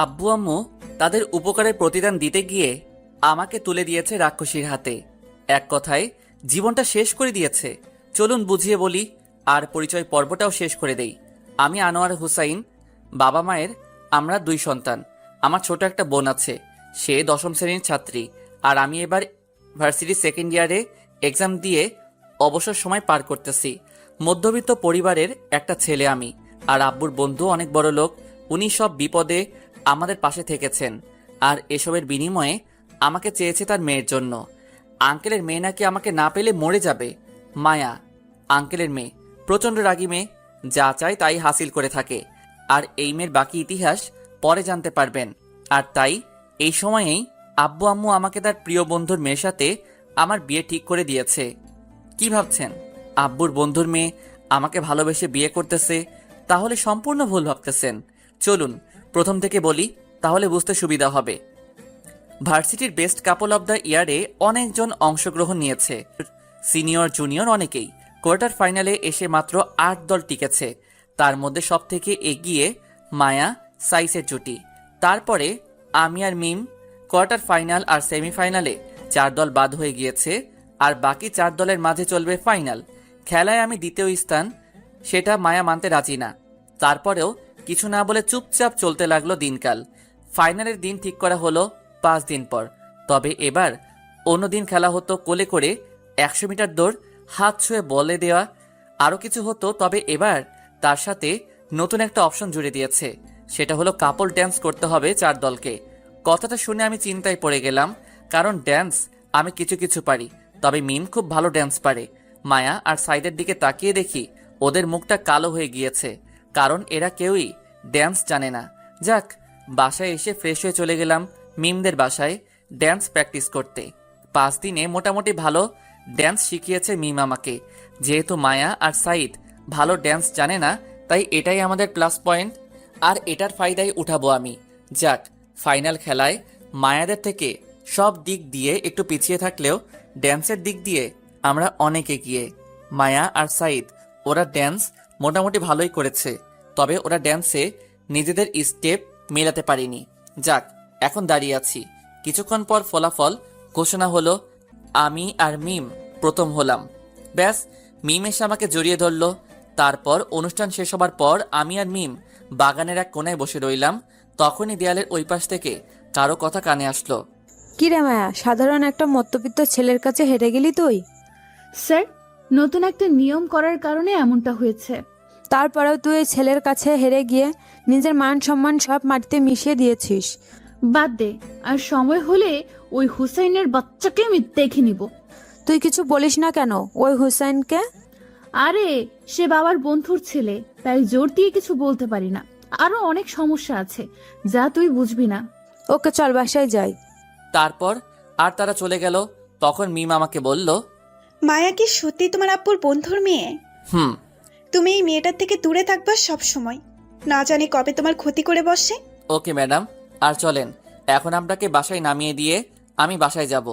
আব্বু আম্মু তাদের উপকারের প্রতিদান দিতে গিয়ে আমাকে তুলে দিয়েছে রাক্ষসীর হাতে। এক কথায় জীবনটা শেষ করে দিয়েছে। চলুন বুঝিয়ে বলি আর পরিচয় পর্বটাও শেষ করে দেই। আমি আনোয়ার হুসাইন, বাবা মায়ের আমরা 2 সন্তান। আমার ছোট একটা বোন আছে, সে 10ম শ্রেণীর ছাত্রী। আর আমি এবার ভার্সিটি সেকেন্ড ইয়ারে এক্সাম দিয়ে অবসর সময় পার করতেছি। মধ্যবিত্ত পরিবারের একটা ছেলে আমি। আর আব্বুর বন্ধু অনেক বড় লোক, উনি সব বিপদে আমাদের পাশে থেকেছেন। আর এসবের বিনিময়ে আমাকে চেয়েছে তার মেয়ের জন্য। আঙ্কেলের মেয়ে নাকি আমাকে না পেলে মরে যাবে। মায়া আঙ্কেলের মেয়ে, প্রচণ্ড রাগী মেয়ে, যা চায় তাই হাসিল করে থাকে। আর এই মেয়ের বাকি ইতিহাস পরে জানতে পারবেন। আর তাই এই সময়েই আব্বু আম্মু আমাকে তার প্রিয় বন্ধুর মেয়ের সাথে আমার বিয়ে ঠিক করে দিয়েছে। কি ভাবছেন আব্বুর বন্ধুর মেয়ে আমাকে ভালোবেসে বিয়ে করতেছে? তাহলে সম্পূর্ণ ভুল ভাবতেছেন। চলুন প্রথম থেকে বলি, তাহলে বুঝতে সুবিধা হবে। ভার্সিটির বেস্ট কাপল অব দ্য ইয়ারে অনেকজন অংশগ্রহণ নিয়েছে, সিনিয়র জুনিয়র অনেকেই। কোয়ার্টার ফাইনালে এসে মাত্র 8 দল টিকেছে। তার মধ্যে সব থেকে এগিয়ে মায়া সাইসের জুটি। তারপরে আমি আর মিম। কোয়ার্টার ফাইনাল আর সেমিফাইনালে 4 দল বাদ হয়ে গিয়েছে, আর বাকি 4 দলের মাঝে চলবে ফাইনাল। খেলায় আমি দ্বিতীয় স্থান, সেটা মায়া মানতে রাজি না। তারপরেও কিছু না বলে চুপচাপ চলতে লাগলো দিনকাল। ফাইনালের দিন ঠিক করা হলো 5 দিন পর। তবে এবার অন্যদিন খেলা হতো কোলে করে 100 মিটার দৌড়, হাত ছুঁয়ে বলে দেওয়া, আরও কিছু হতো। তবে এবার তার সাথে নতুন একটা অপশন জুড়ে দিয়েছে, সেটা হলো কাপল ড্যান্স করতে হবে 4 দলকে। কথাটা শুনে আমি চিন্তায় পড়ে গেলাম, কারণ ড্যান্স আমি কিছু কিছু পারি, তবে মিম খুব ভালো ড্যান্স পারে। মায়া আর সাইদের দিকে তাকিয়ে দেখি ওদের মুখটা কালো হয়ে গিয়েছে, কারণ এরা কেউই ড্যান্স জানে না। যাক, বাসায় এসে ফ্রেশ হয়ে চলে গেলাম মিমদের বাসায় ড্যান্স প্র্যাকটিস করতে। 5 দিনে মোটামুটি ভালো ড্যান্স শিখিয়েছে মিম আমাকে। যেহেতু মায়া আর সাইদ ভালো ড্যান্স জানে না, তাই এটাই আমাদের প্লাস পয়েন্ট, আর এটার ফায়দাই উঠাবো আমি। যাক, ফাইনাল খেলায় মায়াদের থেকে সব দিক দিয়ে একটু পিছিয়ে থাকলেও ড্যান্সের দিক দিয়ে আমরা অনেক এগিয়ে। মায়া আর সাইদ ওরা ড্যান্স মোটামুটি ভালোই করেছে, তবে ওরা ড্যান্সে নিজেদের স্টেপ মেলাতে পারিনি। যাক, এখন দাঁড়িয়ে আছি। কিছুক্ষণ পর ফলাফল ঘোষণা হলো, আমি আর মিম প্রথম হলাম। ব্যাস, মিম এসে আমাকে জড়িয়ে ধরলো। তারপর অনুষ্ঠান শেষ হবার পর আমি আর মিম বাগানের এক কোনায় বসে রইলাম। তখনই দেয়ালের ওই পাশ থেকে কারো কথা কানে আসলো। কি রে মায়া, সাধারণ একটা মধ্যবিত্ত ছেলের কাছে হেরে গেলি তুই? স্যার, নতুন একটা নিয়ম করার কারণে এমনটা হয়েছে। তারপরেও তুই এই ছেলের কাছে হেরে গিয়ে নিজের মান সম্মান সব মাটিতে মিশিয়ে দিয়েছিস। বাদ দে, আর সময় হলে ওই হুসাইনের বাচ্চাকে আমি দেখে নিব। তুই কিছু বলিস না কেন ওই হুসাইনকে? আরে, সে বাবার বন্ধুর ছেলে, তাই জোর দিয়ে কিছু বলতে পারি না। আরো অনেক সমস্যা আছে যা তুই বুঝবি না। ওকে চল বাসায় যাই। তারপর আর তারা চলে গেল। তখন মিম আমাকে বলল, মায়া কি সত্যি তোমার আব্বুর বন্ধুর মেয়ে? হুম। তুমি এই মেয়েটার থেকে দূরে থাকবা সব সময়, না জানি কবে তোমার ক্ষতি করে বসে। ওকে ম্যাডাম, আর চলেন এখন আপনাকে বাসায় নামিয়ে দিয়ে আমি বাসায় যাব।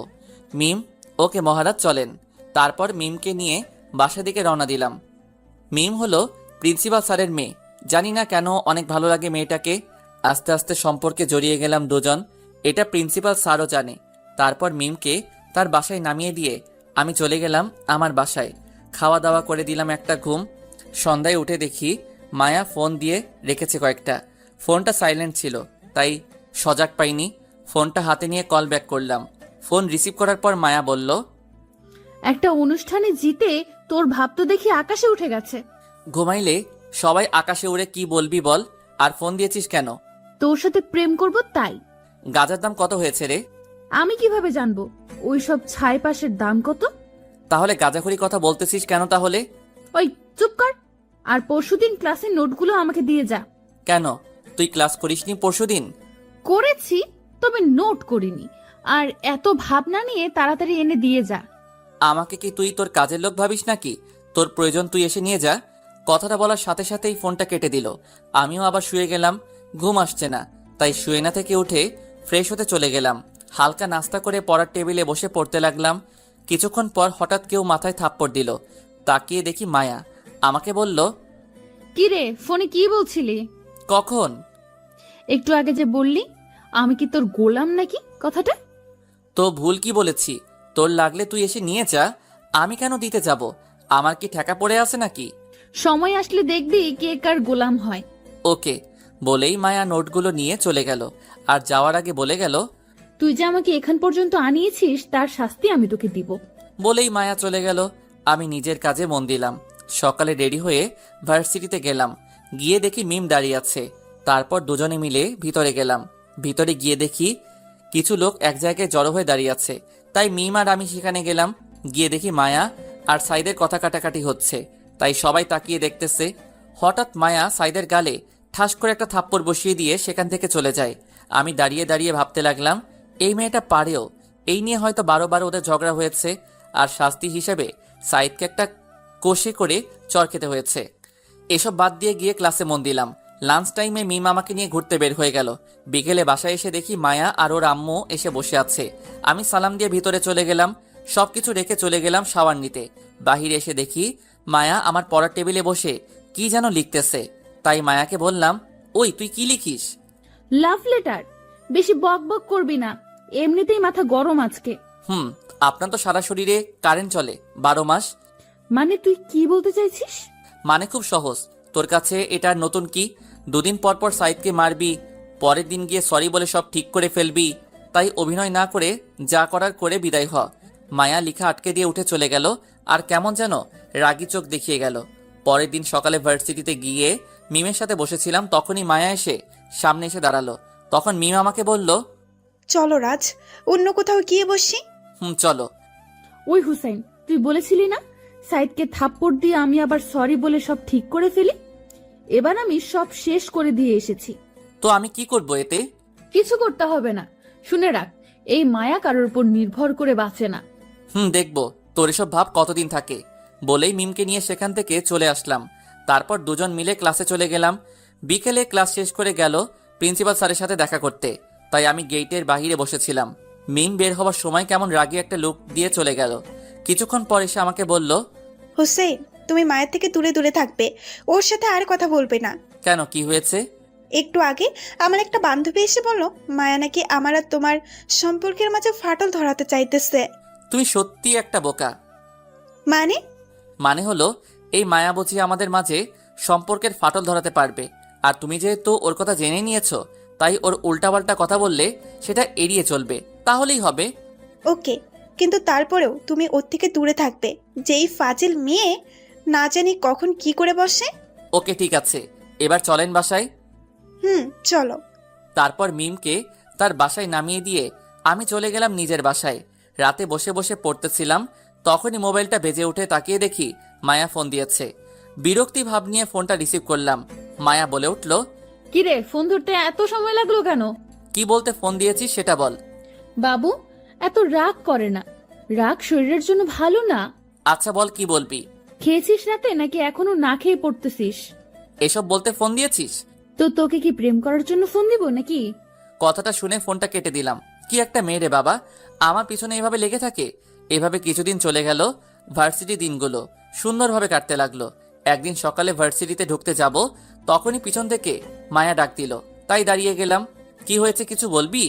মিম, ওকে মহারাজ চলেন। তারপর মিমকে নিয়ে বাসার দিকে রওনা দিলাম। মিম হলো প্রিন্সিপাল স্যারের মেয়ে। জানি না কেন অনেক ভালো লাগে মেয়েটাকে। আস্তে আস্তে সম্পর্কে জড়িয়ে গেলাম দুজন, এটা প্রিন্সিপাল স্যারও জানে। তারপর মিমকে তার বাসায় নামিয়ে দিয়ে আমি চলে গেলাম আমার বাসায়। খাওয়া দাওয়া করে দিলাম একটা ঘুম। সন্ধ্যায় উঠে দেখি মায়া ফোন দিয়ে রেখেছে কয়েকটা। ফোনটা সাইলেন্ট ছিল, তাই সজাগ পাইনি। ফোনটা হাতে নিয়ে কল ব্যাক করলাম। ফোন রিসিভ করার পর মায়া বলল, একটা অনুষ্ঠানে জিতে তোর ভাব তো দেখি আকাশে উঠে গেছে। ঘুমাইলে সবাই আকাশে উড়ে, কি বলবি বল? আর ফোন দিয়েছিস কেন? তোর সাথে প্রেম করব তাই। গাঁজার দাম কত হয়েছে রে? আমি কিভাবে জানবো ওই সব ছাই পাশের দাম কত? তাহলে গাঁজাখুরি কথা বলতেছিস কেন তাহলে? ওই চুপ কর, আর পরশুদিন ক্লাসের নোটগুলো আমাকে দিয়ে যা। কেন, তুই ক্লাস করিসনি পরশুদিন? করেছি, তবে নোট করিনি। আর এত ভাবনা নিয়ে তাড়াতাড়ি এনে দিয়ে যা। আমাকে কি তুই তোর কাজের লোক ভাবিস নাকি? তোর প্রয়োজন তুই এসে নিয়ে যা। কথাটা বলার সাথে সাথেই ফোনটা কেটে দিল। আমিও আবার শুয়ে গেলাম। ঘুম আসছে না, তাই শুয়ে না থেকে উঠে ফ্রেশ হতে চলে গেলাম। হালকা নাস্তা করে পড়ার টেবিলে বসে পড়তে লাগলাম। কিছুক্ষণ পর হঠাৎ কেউ মাথায় থাপ্পড় দিল। তাকিয়ে দেখি মায়া। আমাকে বলল, কি রে, ফোনে কি বলছিলি? কখন? একটু আগে যে বললি আমি কি তোর গোলাম নাকি, কথাটা? তো ভুল কি বলেছি? তোর লাগলে তুই এসে নিয়ে যা, আমি কেন দিতে যাব? আমার কি ঠেকা পড়ে আছে নাকি? সময় আসলে দেখবি কে কার গোলাম হয়। ওকে বলেই মায়া নোটগুলো নিয়ে চলে গেল। আর যাওয়ার আগে বলে গেল, তুই যে আমাকে এখান পর্যন্ত আনিয়েছিস তার শাস্তি আমি তোকে দিব। বলেই মায়া চলে গেল। আমি নিজের কাজে মন দিলাম। সকালে রেডি হয়ে ভার্সিটিতে গেলাম। গিয়ে দেখি মিম দাঁড়িয়ে আছে। তারপর দুজনে মিলে ভিতরে গেলাম। ভিতরে গিয়ে দেখি কিছু লোক এক জায়গায় জড়ো হয়ে দাঁড়িয়ে আছে। তাই মিম আর আমি সেখানে গেলাম। গিয়ে দেখি মায়া আর সাইদের কথা কাটাকাটি হচ্ছে। তাই সবাই তাকিয়ে দেখতেছে। হঠাৎ মায়া সাইদের গালে ঠাস করে একটা থাপ্পড় বসিয়ে দিয়ে সেখান থেকে চলে যায়। আমি দাঁড়িয়ে দাঁড়িয়ে ভাবতে লাগলাম, এই মেয়েটা পারেও। এই নিয়ে হয়তো 12 ওদের ঝগড়া হয়েছে, আর শাস্তি হিসেবে সাইদকে একটা কষে করে চর খেতে হয়েছে। এসব বাদ দিয়ে গিয়ে ক্লাসে মন দিলাম। লাঞ্চ টাইমে মিম আমাকে নিয়ে ঘুরতে বের হয়ে গেল। বিকেলে বাসায় এসে দেখি মায়া আর ওর আম্মু এসে বসে আছে। আমি সালাম দিয়ে ভিতরে চলে গেলাম। সবকিছু রেখে চলে গেলাম শাওয়ার নিতে। বাহিরে এসে দেখি মায়া আমার পড়ার টেবিলে বসে কি যেন লিখতেছে। তাই মায়াকে বললাম, ওই তুই কি লিখিস? Love letter. বেশি বক বক করবি না, এমনিতেই মাথা গরম আজকে। আপনার তো সারা শরীরে কারেন্ট চলে 12 মাস। মানে তুই কি বলতে চাইছিস? মানে খুব সহজ। তোর কাছে এটা নতুন কি? দুদিন পর পর সাইদকে মারবি, পরের দিন গিয়ে সরি বলে সব ঠিক করে ফেলবি। তাই অভিনয় না করে যা করার করে বিদায় হ। মায়া লিখা আটকে দিয়ে উঠে চলে গেল। আর কেমন যেন রাগী চোখ দেখিয়ে গেল। পরের দিন সকালে ভার্সিটিতে গিয়ে মিমের সাথে বসেছিলাম। তখনই মায়া এসে সামনে এসে দাঁড়ালো। তখন মিম আমাকে বলল, চলো রাজ, অন্য কোথাও গিয়ে বসি। চলো। ওই হুসাইন, তুই বলেছিলি না সাইদকে থাপ্পড় দিয়ে আমি আবার সরি বলে সব ঠিক করে ফেলি? এবার আমি সব শেষ করে দিয়ে এসেছি। তো আমি কি করব এতে? কিছু করতে হবে না। শুনে রাখ, এই মায়া কারোর উপর নির্ভর করে বাঁচে না। দেখবো তোর এসব ভাব কতদিন থাকে। বলেই মিমকে নিয়ে সেখান থেকে চলে আসলাম। তারপর দুজন মিলে ক্লাসে চলে গেলাম। বিকেলে ক্লাস শেষ করে গেল প্রিন্সিপাল স্যারের সাথে দেখা করতে। তাই আমি গেটের বাহিরে বসেছিলাম। মিম বের হওয়ার সময় কেমন রাগী একটা লুক দিয়ে চলে গেল। কিছুক্ষণ পর এসে আমাকে বলল, হোসেন, তুমি মায়ের থেকে দূরে দূরে থাকবে, ওর সাথে আর কথা বলবে না। কেন, কি হয়েছে? একটু আগে আমার একটা বান্ধবী এসে বলল মায়া নাকি আমার আর তোমার সম্পর্কের মাঝে ফাটল ধরাতে চাইতেছে। তুমি সত্যি একটা বোকা। মানে? মানে হলো এই মায়া বুঝি আমাদের মাঝে সম্পর্কের ফাটল ধরাতে পারবে। আর তুমি যেহেতু ওর কথা জেনে নিয়েছো, তাই ওর উল্টাপাল্টা কথা বললে সেটা এড়িয়ে চলবে, তাহলেই হবে। ওকে, কিন্তু তারপরেও তুমি ওর থেকে দূরে থাকবে। যেই ফাজিল মেয়ে না জানি কখন কি করে বসে। ওকে ঠিক আছে, এবার চলেন বাসায়। চলো। তারপর মিমকে তার বাসায় নামিয়ে দিয়ে আমি চলে গেলাম নিজের বাসায়। রাতে বসে বসে পড়তেছিলাম। তখনই মোবাইলটা বেজে উঠে তাকিয়ে দেখি মায়া ফোন দিয়েছে। বিরক্তি ভাব নিয়ে ফোনটা রিসিভ করলাম। মায়া বলে উঠল, কিরে, ফোন ধরতে এত সময় লাগলো কেন? কি বলতে ফোন দিয়েছিস সেটা বল। বাবু, এত রাগ করে না। রাগ শরীরের জন্য ভালো না। আচ্ছা বল, কি বলবি? খেয়েছিস রাতে নাকি এখনো না খেয়ে পড়তেছিস? এসব বলতে ফোন দিয়েছিস? তো তোকে কি প্রেম করার জন্য ফোন দিব নাকি? কথাটা শুনে ফোনটা কেটে দিলাম। কি একটা মেয়ে রে বাবা, আমার পিছনে এভাবে লেগে থাকে। এভাবে কিছুদিন চলে গেল। ভার্সিটি দিনগুলো সুন্দরভাবে কাটতে লাগলো। একদিন সকালে ভার্সিটিতে ঢুকতে যাব, তখনই পিছন থেকে মায়া ডাক দিল। তাই দাঁড়িয়ে গেলাম। কি হয়েছে, কিছু বলবি?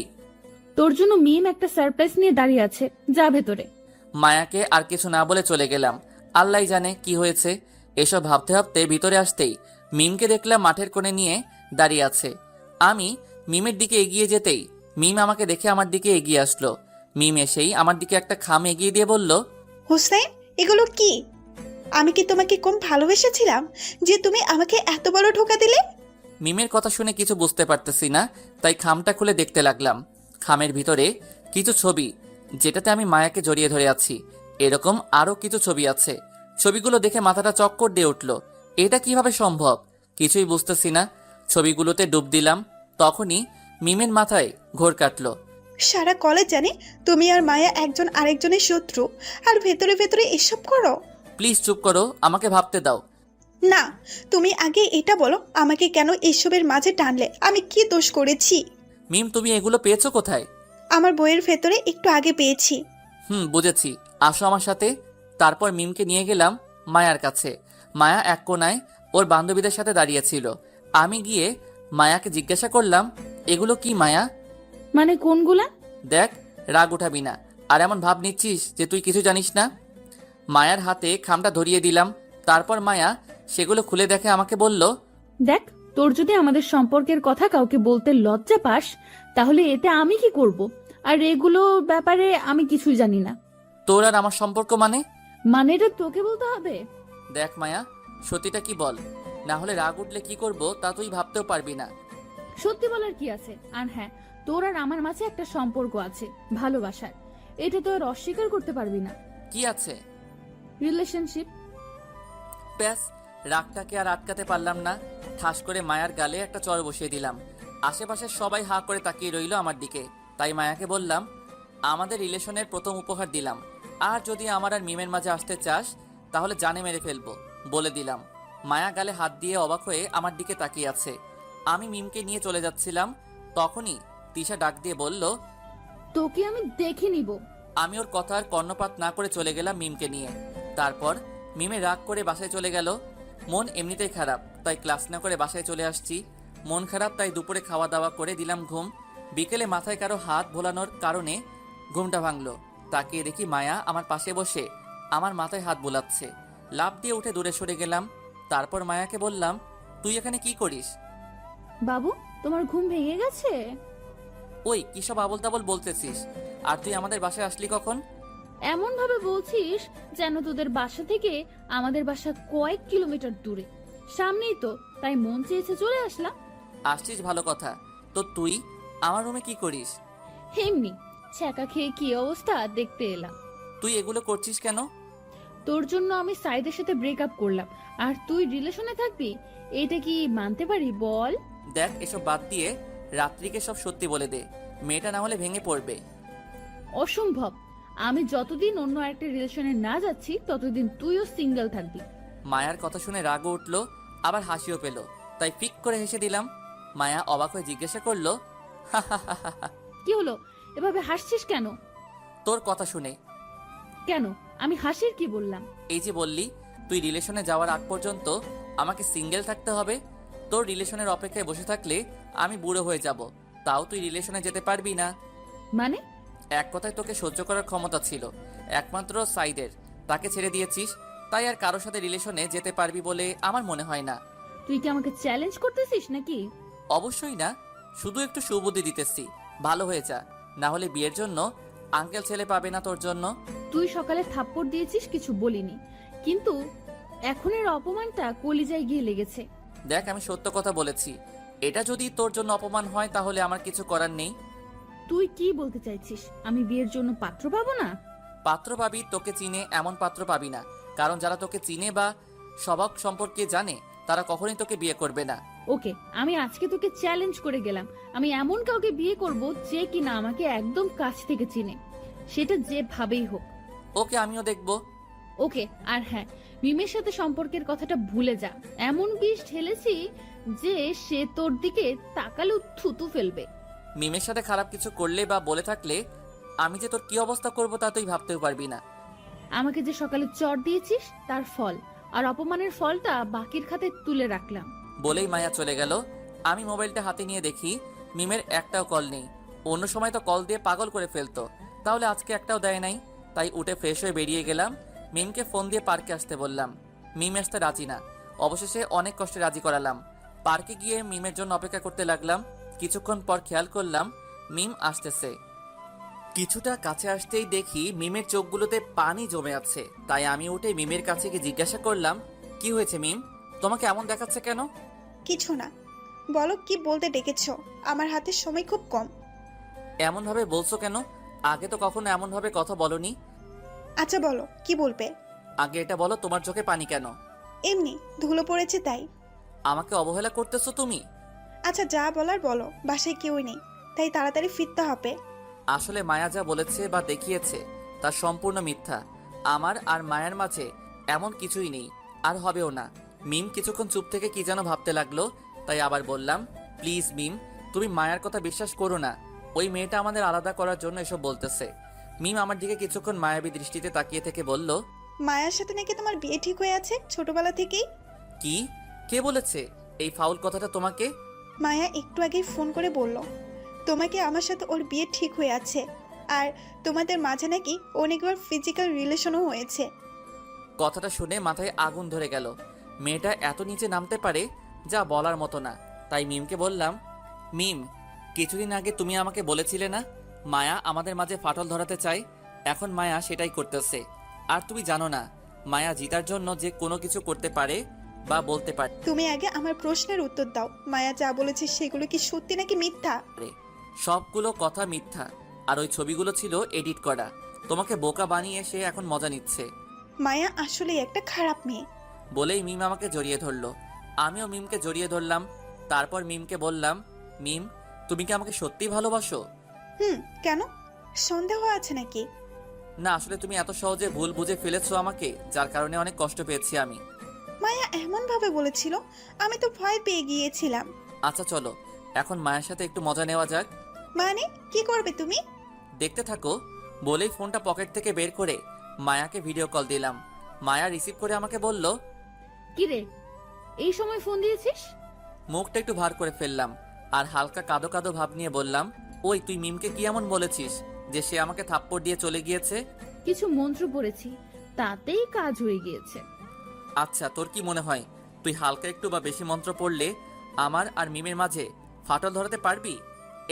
তোর জন্য মিম একটা সারপ্রাইজ নিয়ে দাঁড়িয়ে আছে, যা ভেতরে। মায়াকে আর কিছু না বলে চলে গেলাম। আল্লাহ জানে কি হয়েছে। এসব ভাবতে ভাবতে ভিতরে আসতেই মিমকে দেখলাম মাঠের কোণে নিয়ে দাঁড়িয়ে আছে। আমি মিমের দিকে এগিয়ে যেতেই মিম আমাকে দেখে আমার দিকে এগিয়ে আসলো। মিম এসেই আমার দিকে একটা খাম এগিয়ে দিয়ে বলল, হোসেন, এগুলো কি? আমি কি তোমাকে কম ভালোবেসেছিলাম যে তুমি আমাকে এত বড় ধোঁকা দিলে? মিমের কথা শুনে কিছু বুঝতে পারতেছি না, তাই খামটা খুলে দেখতে লাগলাম। খামের ভিতরে কিছু ছবি, যেটাতে আমি মায়াকে জড়িয়ে ধরে আছি। এরকম আরো কিছু ছবি আছে। ছবিগুলো দেখে মাথাটা চক্কর দিয়ে উঠল। এটা কিভাবে সম্ভব, কিছুই বুঝতেছি না। ছবিগুলোতে ডুব দিলাম। তখনই মিমের মাথায় ঘোর কাটলো। সারা কলেজ জানে তুমি আর মায়া একজন আরেকজনের শত্রু, আর ভেতরে ভেতরে এসব করো। প্লিজ চুপ করো, আমাকে ভাবতে দাও। না, তুমি আগে এটা বলো, আমাকে কেন এসবের মাঝে টানলে? আমি কি দোষ করেছি? মিম, তুমি এগুলো পেয়েছো কোথায়? আমার বইয়ের ভেতরে একটু আগে পেয়েছি। বুঝেছি, আসো আমার সাথে। তারপর মিমকে নিয়ে গেলাম মায়ার কাছে। মায়া এক কোনায় ওর বান্ধবীদের সাথে দাঁড়িয়েছিল। আমি গিয়ে মায়াকে জিজ্ঞাসা করলাম, এগুলো কি মায়া? মানে কোনগুলা? দেখ, রাগ উঠাবি না, আর এমন ভাব নিচ্ছিস যে তুই কিছু জানিস না। মায়ার হাতে খামটা ধরিয়ে দিলাম। তারপর মায়া সেগুলো খুলে দেখে আমাকে বলল, দেখ, তোর যদি আমাদের সম্পর্কের কথা কাউকে বলতে লজ্জা পাস, তাহলে এতে আমি কি করব? আর এগুলো ব্যাপারে আমি কিছুই জানি না। তোর আর আমার সম্পর্ক মানে? মানেটা তোকে বলতে হবে? দেখ মায়া, সত্যিটা কি বল, না হলে রাগ উঠলে কি করব তা তুই ভাবতেও পারবি না। সত্যি বলার কি আছে? আর হ্যাঁ, তোর আর আমার মাঝে একটা সম্পর্ক আছে, ভালোবাসার। এটা তো আর অস্বীকার করতে পারবি না। কি আছে? রিলেশনশিপ। ব্যাস, রাগটাকে আর আটকাতে পারলাম না। ঠাস করে মায়ার গালে একটা চড় বসিয়ে দিলাম। আশেপাশের সবাই হাঁ করে তাকিয়ে রইল আমার দিকে। তাই মায়াকে বললাম, আমাদের রিলেশনের প্রথম উপহার দিলাম, আর যদি আমার আর মিমের মাঝে আসতে চাস তাহলে জানে মেরে ফেলবো, বলে দিলাম। মায়া গালে হাত দিয়ে অবাক হয়ে আমার দিকে তাকিয়ে আছে। আমি মিমকে নিয়ে চলে যাচ্ছিলাম, তখনই তিশা ডাক দিয়ে বলল, তোকে আমি দেখে নিব। আমি ওর কথার কর্ণপাত না করে চলে গেলাম মিমকে নিয়ে। তারপর মিমে রাগ করে বাসায় চলে গেল। মন এমনিতেই খারাপ, তাই ক্লাস না করে বাসায় চলে আসছি। মন খারাপ তাই দুপুরে খাওয়া দাওয়া করে দিলাম ঘুম। বিকেলে মাথায় কারো হাত ভোলানোর কারণে ঘুমটা ভাঙলো। তাকিয়ে দেখি মায়া আমার পাশে বসে আমার মাথায় হাত বোলাচ্ছে। লাফ দিয়ে উঠে দূরে সরে গেলাম। তারপর মায়াকে বললাম, তুই এখানে কি করিস? বাবু, তোমার ঘুম ভেঙে গেছে? ওই কি সব আবল তাবল বলতেছিস? আর তুই আমাদের বাসায় আসলি কখন? এমন ভাবে বলছিস যেন তোদের বাসা থেকে আমাদের বাসা কয়েক কিলোমিটার দূরে, সামনেই তো, তাই মন চেয়েছে চলে আসলাম। আসছিস ভালো কথা, তো তুই আমার রুমে কি করিস? এমনি ছ্যাঁকা খেয়ে কি অবস্থা দেখতে এলাম। তুই এগুলো করছিস কেন? তোর জন্য আমি সাইদের সাথে ব্রেকআপ করলাম, আর তুই রিলেশনে থাকবি? এটা কি মানতে পারি বল? দেখ, এসব বাদ দিয়ে রাত্রিকে সব সত্যি বলে দে, মেয়েটা না হলে ভেঙে পড়বে। অসম্ভব। আমি যতদিন অন্য একটা রিলেশনে না যাচ্ছি ততদিন তুইও সিঙ্গেল থাকবি। মায়ার কথা শুনে রাগও উঠলো, আবার হাসিও পেল, তাই ফিক করে হেসে দিলাম। মায়া অবাক হয়ে জিজ্ঞাসা করলো, কি হলো, এভাবে হাসছিস কেন? তোর কথা শুনে। কেন, আমি হাসির কি বললাম? এই যে বললি তুই রিলেশনে যাওয়ার আগ পর্যন্ত আমাকে সিঙ্গেল থাকতে হবে, তোর রিলেশনের অপেক্ষায় বসে থাকলে আমি বুড়ো হয়ে যাব, তাও তুই রিলেশনে যেতে পারবি না। মানে? এক কথায় তোকে সহ্য করার ক্ষমতা ছিল একমাত্র সাইদের, তাকে ছেড়ে দিয়েছিস, তাই আর কারোর সাথে রিলেশনে যেতে পারবি বলে আমার মনে হয় না। তুই কি আমাকে চ্যালেঞ্জ করতেছিস নাকি? অবশ্যই না, শুধু একটু সুবুদ্ধি দিতেছি, ভালো হয়ে যা, না হলে বিয়ের জন্য আঙ্কেল ছেলে পাবে না তোর জন্য। তুই সকালে থাপ্পড় দিয়েছিস, কিছু বলিনি, কিন্তু এখনের অপমানটা কলিজায় গিয়ে লেগেছে। দেখ, আমি সত্য কথা বলেছি, এটা যদি তোর জন্য অপমান হয় তাহলে আমার কিছু করার নেই। তুই কি বলতে চাইছিস? আমি বিয়ের জন্য পাত্র পাবো না? পাত্র পাবি, তোকে চিনে এমন পাত্র পাবি না, কারণ যারা তোকে চিনে বা স্বভাব সম্পর্কে জানে তারা কখনোই তোকে বিয়ে করবে না। ওকে, আমি আজকে তোকে চ্যালেঞ্জ করে গেলাম, আমি এমন কাউকে বিয়ে করব যে কিনা আমাকে একদম কাছ থেকে চিনে, সেটা যেভাবেই হোক। ওকে, আমিও দেখবো। ওকে, আর হ্যাঁ, মিমের সাথে সম্পর্কের কথাটা ভুলে যা। এমন বিষ ঢেলেছি যে সে তোর দিকে তাকালেও থুতু ফেলবে। মিমের সাথে খারাপ কিছু করলে বা বলে থাকলে আমি যে তোর কি অবস্থা করব তা তুই ভাবতেও পারবি না। আমাকে যে সকালে চট দিয়েছিস তার ফল, আর অপমানের ফলটা বাকির খাতে তুলে রাখলাম। বলেই মায়া চলে গেল। আমি মোবাইলটা হাতে নিয়ে দেখি মিমের একটাও কল নেই। অন্য সময় তো কল দিয়ে পাগল করে ফেলতো, তাহলে আজকে একটাও দেয় নাই। তাই উঠে ফ্রেশ হয়ে বেরিয়ে গেলাম। মিমকে ফোন দিয়ে পার্কে আসতে বললাম। মিম আসতে রাজি না, অবশেষে অনেক কষ্টে রাজি করালাম। পার্কে গিয়ে মিমের জন্য অপেক্ষা করতে লাগলাম। কিছুক্ষণ পর খেয়াল করলাম মিম আসতেছে। কিছুটা কাছে আসতেই দেখি মিমের চোখগুলোতে পানি জমে আছে। তাই আমি উঠে মিমের কাছে গিয়ে জিজ্ঞাসা করলাম, কি হয়েছে মিম, তোমাকে এমন দেখাচ্ছে কেন? কিছু না, বলো কি বলতে ডেকেছো? আমার হাতে সময় খুব কম। এমন ভাবে বলছো কেন? আগে তো কখনো এমন ভাবে কথা বলনি। আচ্ছা বলো কি বলবে। আগে এটা বলো, তোমার চোখে পানি কেন? এমনি ধুলো পড়েছে তাই। আমাকে অবহেলা করতেছো তুমি? আচ্ছা যা বলার বলো, বাসায় কেউই নেই তাই তাড়াতাড়ি ফিরতে হবে। আসলে মায়া যা বলেছে বা দেখিয়েছে তা সম্পূর্ণ মিথ্যা। আমার আর মায়ের মাঝে এমন কিছুই নেই, আর হবেও না। মিম কিছুক্ষণ চুপ থেকে কি যেন ভাবতে লাগলো, তাই আবার বললাম, প্লিজ মিম, তুমি মায়ের কথা বিশ্বাস করো না। ওই মেয়েটা আমাদের আলাদা করার জন্য এসব বলতেছে। মিম আমার দিকে কিছুক্ষণ মায়াবী দৃষ্টিতে তাকিয়ে থেকে বলল, মায়ার সাথে নাকি তোমার বিয়ে ঠিক হয়ে আছে ছোটবেলা থেকেই? কি? কে বলেছে এই ফাউল কথাটা তোমাকে? মায়া একটু আগেই ফোন করে বলল তোমাকে আমার সাথে ওর বিয়ে ঠিক হয়ে আছে, আর তোমাদের মাঝে নাকি অনেকবার ফিজিক্যাল রিলেশনও হয়েছে। কথাটা শুনে মাথায় আগুন ধরে গেল। মেয়েটা এত নিচে নামতে পারে যা বলার মতো না। তাই মিমকে বললাম, মিম, কিছুদিন আগে তুমি আমাকে বলেছিলে না মায়া আমাদের মাঝে ফাটল ধরাতে চায়? এখন মায়া সেটাই করতেছে। আর তুমি জানো না মায়া জিতার জন্য যে কোনো কিছু করতে পারে বা বলতে পারে। তুমি আগে আমার প্রশ্নের উত্তর দাও, মায়া যা বলেছে সেগুলো কি সত্যি নাকি মিথ্যা? সবগুলো কথা মিথ্যা, আর ওই ছবিগুলো ছিল এডিট করা। তোমাকে বোকা বানিয়ে সে এখন মজা নিচ্ছে। মায়া আসলেই একটা খারাপ মেয়ে। বলেই মিম আমাকে জড়িয়ে ধরলো। আমিও মিমকে জড়িয়ে ধরলাম। তারপর মিমকে বললাম, মিম, তুমি কি আমাকে সত্যিই ভালোবাসো? কেন, সন্দেহ আছে নাকি? না, আসলে তুমি এত সহজে ভুল বুঝে ফেলেছো আমাকে, যার কারণে অনেক কষ্ট পেয়েছি আমি। মায়া এমন ভাবে বলেছিল, আমি তো ভয় পেয়ে গিয়েছিলাম। আচ্ছা চলো এখন মায়ের সাথে একটু মজা নেওয়া যাক। মানে কি করবে তুমি? দেখতে থাকো। বলেই ফোনটা পকেট থেকে বের করে মায়াকে ভিডিও কল দিলাম। মায়া রিসিভ করে আমাকে বলল, কি রে, এই সময় ফোন দিয়েছিস? মুখটা একটু ভার করে ফেললাম আর হালকা কাদো কাদো ভাব নিয়ে বললাম, ওই তুই মিমকে কি এমন বলেছিস যে সে আমাকে থাপ্পড় দিয়ে চলে গিয়েছে? কিছু মন্ত্র পড়েছি, তাতেই কাজ হয়ে গিয়েছে। আচ্ছা, তোর কি মনে হয় তুই হালকা একটু বা বেশি মন্ত্র পড়লে আমার আর মিমের মাঝে ফাটল ধরাতে পারবি?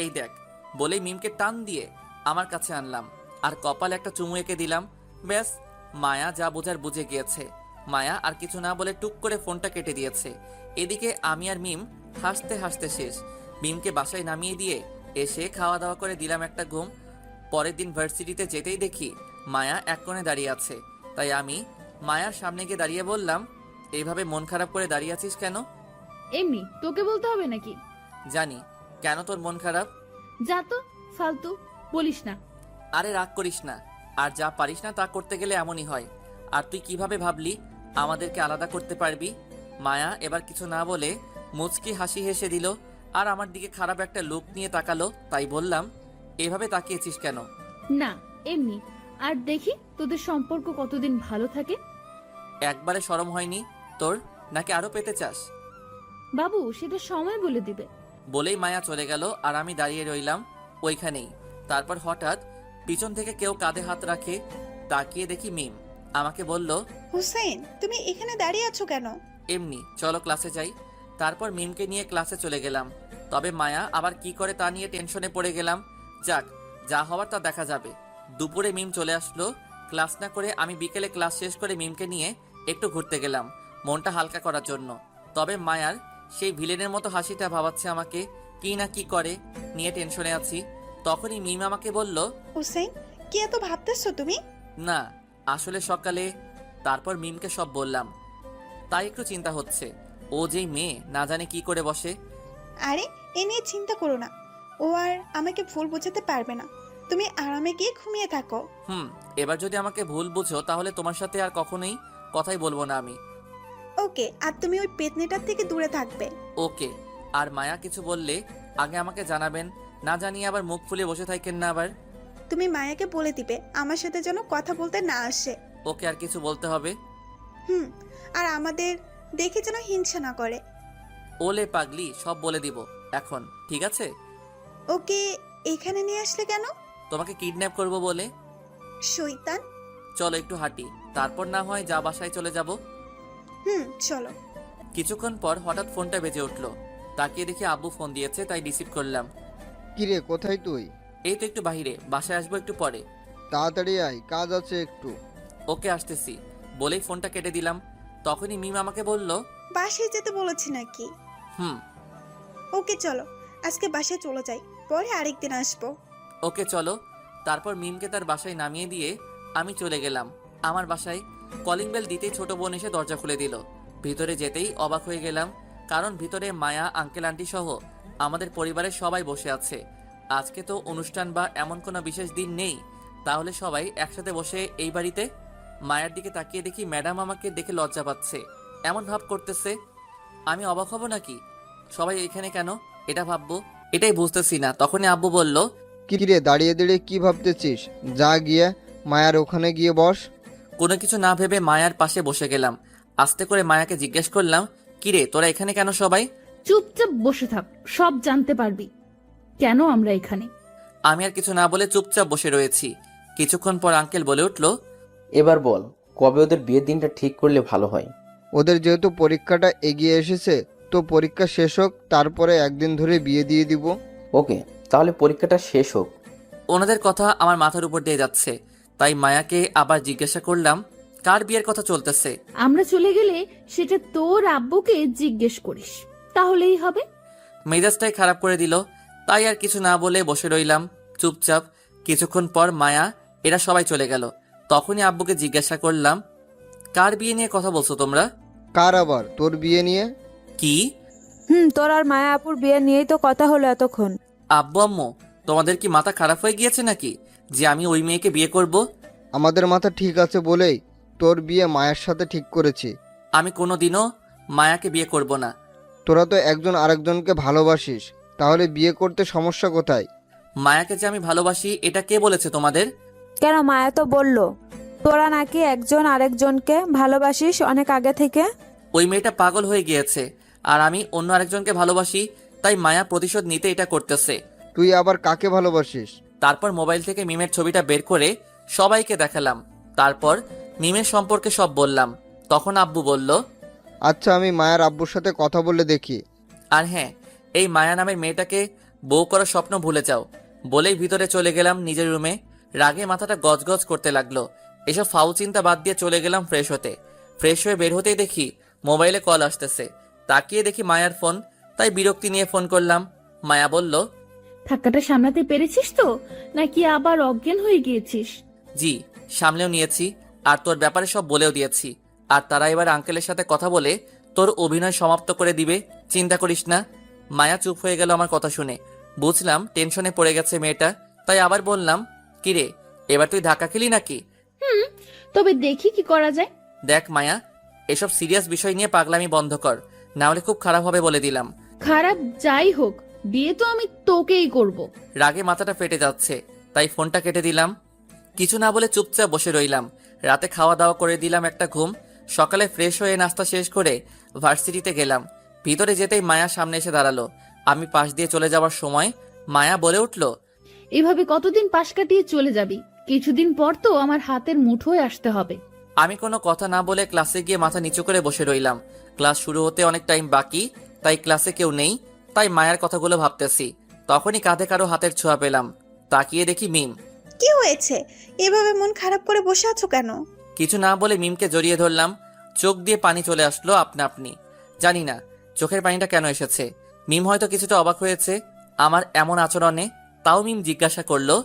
এই দেখ। বলেই মিমকে টান দিয়ে আমার কাছে আনলাম আর কপালে একটা চুমু এঁকে দিলাম। ব্যাস, মায়া যা বোঝার বুঝে গিয়েছে। মায়া আর কিছু না বলে টুক করে ফোনটা কেটে দিয়েছে। এদিকে আমি আর মিম হাসতে হাসতে শেষ। মিমকে বাসায় নামিয়ে দিয়ে এসে খাওয়া দাওয়া করে দিলাম একটা ঘুম। পরের দিন ভার্সিটিতে যেতেই দেখি মায়া এক কোণে দাঁড়িয়ে আছে। তাই আমি মায়ার সামনে গিয়ে দাঁড়িয়ে বললাম, এইভাবে মন খারাপ করে দাঁড়িয়ে আছিস কেন? এমনি তোকে বলতে হবে নাকি? জানি। কেন তোর মন খারাপ? যা তো, ফালতু বলিস না। আরে রাগ করিস না, আর যা পারিস না তা করতে গেলে এমনই হয়। আর তুই কিভাবে ভাবলি আমাদেরকে আলাদা করতে পারবি? মায়া এবার কিছু না বলে মুচকি হাসি হেসে দিল আর আমার দিকে খারাপ একটা লুক নিয়ে তাকালো। তাই বললাম, এভাবে তাকিয়েছিস কেন? না, এমনি। আর দেখি তোদের সম্পর্ক কতদিন ভালো থাকে। একবারে শরম হয়নি তোর, নাকি আরো পেতে চাস? বাবু, সেটা সময় বলে দিবে। বলেই মায়া চলে গেল আর আমি দাঁড়িয়ে রইলাম ওইখানেই। তারপর হঠাৎ পিছন থেকে কেউ কাঁধে হাত রাখে। তাকিয়ে দেখি মিম। আমাকে বলল, হুসেন, তুমি এখানে দাঁড়িয়ে আছো কেন? এমনি, চলো ক্লাসে যাই। তারপর মিমকে নিয়ে ক্লাসে চলে গেলাম। তবে মায়া আবার কি করে তা নিয়ে টেনশনে পড়ে গেলাম। যাক, যা হওয়ার তা দেখা যাবে। দুপুরে মিম চলে আসলো ক্লাস না করে। আমি বিকেলে ক্লাস শেষ করে মিমকে নিয়ে একটু ঘুরতে গেলাম মনটা হালকা করার জন্য। তবে মায়ার সেই ভিলেনের মতো হাসিটা ভাবাচ্ছে আমাকে, কি না কি করে নিয়ে টেনশনে আছি। তখনই মিম আমাকে বলল, হুসেন, কি এত ভাবতেছো তুমি? না আসলে সকালে। তারপর মিমকে সব বললাম। তাই একটু চিন্তা হচ্ছে, ও যেই মেয়ে না জানে কি করে বসে। আরে, এ নিয়ে চিন্তা করো না, ও আর আমাকে ভুল বোঝাতে পারবে না। তুমি আরামে গিয়ে ঘুমিয়ে থাকো। এবার যদি আমাকে ভুল বুঝো তাহলে তোমার সাথে আর কখনোই কথাই বলবো না আমি। ওকে, আর তুমি ওই পেতনিটার থেকে দূরে থাকবে। ওকে। আর মায়া কিছু বললে আগে আমাকে জানাবেন, না জানিয়ে আবার মুখ ফুলে বসে থাকেন না আবার। তুমি মায়াকে বলে দিবে আমার সাথে যেন কথা বলতে না আসে। ওকে, আর কিছু বলতে হবে? আর আমাদের দেখে যেন হিংসা না করে। ওলে পাগলি, সব বলে দিব এখন, ঠিক আছে? ওকে এখানে নিয়ে আসলে কেন? তোমাকে কিডন্যাপ করব বলে। শয়তান। চলো একটু হাঁটি, তারপর না হয় যা বাসায় চলে যাব। চলো। কিছুক্ষণ পর হঠাৎ ফোনটা বেজে উঠলো। তাকিয়ে দেখি আব্বু ফোন দিয়েছে, তাই রিসিভ করলাম। কিরে, কোথায় তুই? এই তো একটু বাহিরে, বাসায় আসবো একটু পরে। তাড়াতাড়ি আয়, কাজ আছে একটু। ওকে, আসতেছি। বলেই ফোনটা কেটে দিলাম। তখনই মিম আমাকে বলল, বাসায় যেতে বলেছি নাকি? হুম। ওকে চলো, আজকে বাসায় চলে যাই, পরে আরেকদিন আসবো। ওকে চলো। তারপর মিমকে তার বাসায় নামিয়ে দিয়ে আমি চলে গেলাম আমার বাসায়। কলিং বেল দিতেই ছোট বোন এসে দরজা খুলে দিল। ভিতরে যেতেই অবাক হয়ে গেলাম, কারণ ভিতরে মায়া, আঙ্কেল, আন্টি সহ আমাদের পরিবারের সবাই বসে আছে। আজকে তো অনুষ্ঠান বা এমন কোনো বিশেষ দিন নেই, তাহলে সবাই একসাথে বসে এই বাড়িতে। মায়ের দিকে তাকিয়ে দেখি ম্যাডাম আমাকে দেখে লজ্জা পাচ্ছে, এমন ভাব করতেছে। আমি অবাক হব নাকি? সবাই এখানে কেন এটা ভাববো, এটাই বুঝতেছি না। তখনই আব্বু বলল, কিরে, দাঁড়িয়ে দাঁড়িয়ে কি ভাবতেছিস? যা গিয়ে মায়ার ওখানে গিয়ে বস। কোনো কিছু না ভেবে মায়ার পাশে বসে গেলাম। আস্তে করে মায়াকে জিজ্ঞেস করলাম, কিরে তোরা এখানে কেন সবাই? চুপচাপ বসে থাক, সব জানতে পারবি কেন আমরা এখানে। আমি আর কিছু না বলে চুপচাপ বসে রয়েছি। কিছুক্ষণ পর আঙ্কেল বলে উঠল, এবার বল কবে ওদের বিয়ের দিনটা ঠিক করলে ভালো হয়? ওদের যেহেতু পরীক্ষাটা এগিয়ে এসেছে, তো পরীক্ষা শেষ হোক, তারপরে একদিন ধরে বিয়ে দিয়ে দিব। ওকে, তাহলে পরীক্ষাটা শেষ হোক। ওনাদের কথা আমার মাথার উপর দিয়ে যাচ্ছে, তাই মায়াকে আবার জিজ্ঞাসা করলাম কার বিয়ের কথা চলতেছে। আমরা চলে গেলে সেটা তোর আব্বুকে জিজ্ঞেস করিস, তাহলেই হবে। মেজাজটাই খারাপ করে দিল, তাই আর কিছু না বলে বসে রইলাম চুপচাপ। কিছুক্ষণ পর মায়া এরা সবাই চলে গেল। তখনই আব্বুকে জিজ্ঞাসা করলাম, কার বিয়ে নিয়ে কথা বলছো তোমরা? কার আবার? তোর বিয়ে নিয়ে। কি? তোর আর মায়া আপুর বিয়ে নিয়েই তো কথা হলো এতক্ষণ। আব্বু আম্মু, তোমাদের কি মাথা খারাপ হয়ে গিয়েছে নাকি যে আমি ওই মেয়েকে বিয়ে করব? আমাদের মাথা ঠিক আছে বলেই তোর বিয়ে মায়ের সাথে ঠিক করেছি। আমি কোনোদিনও মায়াকে বিয়ে করব না। তোরা তো একজন আরেকজনকে ভালোবাসিস, তাহলে বিয়ে করতে সমস্যা কোথায়? মায়াকে যে আমি ভালোবাসি এটা কে বলেছে তোমাদের? কেন, মায়া তো বললো তোরা নাকি একজন আরেকজনকে ভালোবাসিস অনেক আগে থেকে। ওই মেয়েটা পাগল হয়ে গিয়েছে আর আমি অন্য আরেকজনকে ভালোবাসি, তাই মায়া প্রতিশোধ নিতে এটা করতেছে। তুই আবার কাকে ভালোবাসিস? তারপর মোবাইল থেকে মিমের ছবিটা বের করে সবাইকে দেখালাম। তারপর মিমের সম্পর্কে সব বললাম। তখন আব্বু বলল, আচ্ছা, আমি মায়ের আব্বুর সাথে কথা বলে দেখি। আর হ্যাঁ, এই মায়া নামের মেয়েটাকে বউ করার স্বপ্ন ভুলে যাও। বলেই ভিতরে চলে গেলাম নিজের রুমে। রাগে মাথাটা গজগজ করতে লাগলো। এসব ফাউল চিন্তা বাদ দিয়ে চলে গেলাম ফ্রেশ হতে। ফ্রেশ হয়ে বের হতেই দেখি মোবাইলে কল আসতেছে। তাকিয়ে দেখি মায়ার ফোন, তাই বিরক্তি নিয়ে ফোন করলাম। মায়া বলল, ধাক্কাটা সামলাতে পেরেছিস তো, নাকি আবার অজ্ঞান হয়ে গিয়েছিস? জি, সামলেও নিয়েছি আর তোর ব্যাপারে সব বলেও দিয়েছি। আর তারা এবার আঙ্কেলের সাথে কথা বলে তোর অভিনয় সমাপ্ত করে দিবে, চিন্তা করিস না। মায়া চুপ হয়ে গেল আমার কথা শুনে। বুঝলাম টেনশনে পড়ে গেছে মেয়েটা, তাই আবার বললাম, কিরে এবার তুই ধাক্কা খেলি নাকি? তবে দেখি কি করা যায়। দেখ মায়া, এসব সিরিয়াস বিষয় নিয়ে পাগলামি বন্ধ কর, না হলে খুব খারাপ হবে বলে দিলাম। খারাপ যাই হোক, বিয়ে তো আমি তোকেই করব। রাগে মাথাটা ফেটে যাচ্ছে, তাই ফোনটা কেটে দিলাম। কিছু না বলে চুপচাপ বসে রইলাম। রাতে খাওয়া দাওয়া করে দিলাম একটা ঘুম। সকালে ফ্রেশ হয়ে নাস্তা শেষ করে ভার্সিটিতে গেলাম। ভিতরে যেতেই মায়া সামনে এসে দাঁড়ালো। আমি পাশ দিয়ে চলে যাওয়ার সময় মায়া বলে উঠল, এভাবে কতদিন পাশ কাটিয়ে চলে যাবি? কিছুদিন পর তো আমার হাতের মুঠোয় আসতে হবে। আমি কোনো কথা না বলে ক্লাসে গিয়ে মাথা নিচু করে বসে রইলাম। ক্লাস শুরু হতে অনেক টাইম বাকি, তাই ক্লাসে কেউ নেই, তাই মায়ের কথাগুলো ভাবতেছি। তখনই কাঁধে কারো হাতের ছোঁয়া পেলাম। তাকিয়ে দেখি মিম। কি হয়েছে? এভাবে মন খারাপ করে বসে আছো কেন? কিছু না বলে মিমকে জড়িয়ে ধরলাম। চোখ দিয়ে পানি চলে আসলো আপনা আপনি। জানি না চোখের পানিটা কেন এসেছে। মিম হয়তো কিছুটা অবাক হয়েছে আমার এমন আচরণে, তাও মিম জিজ্ঞাসা করলো,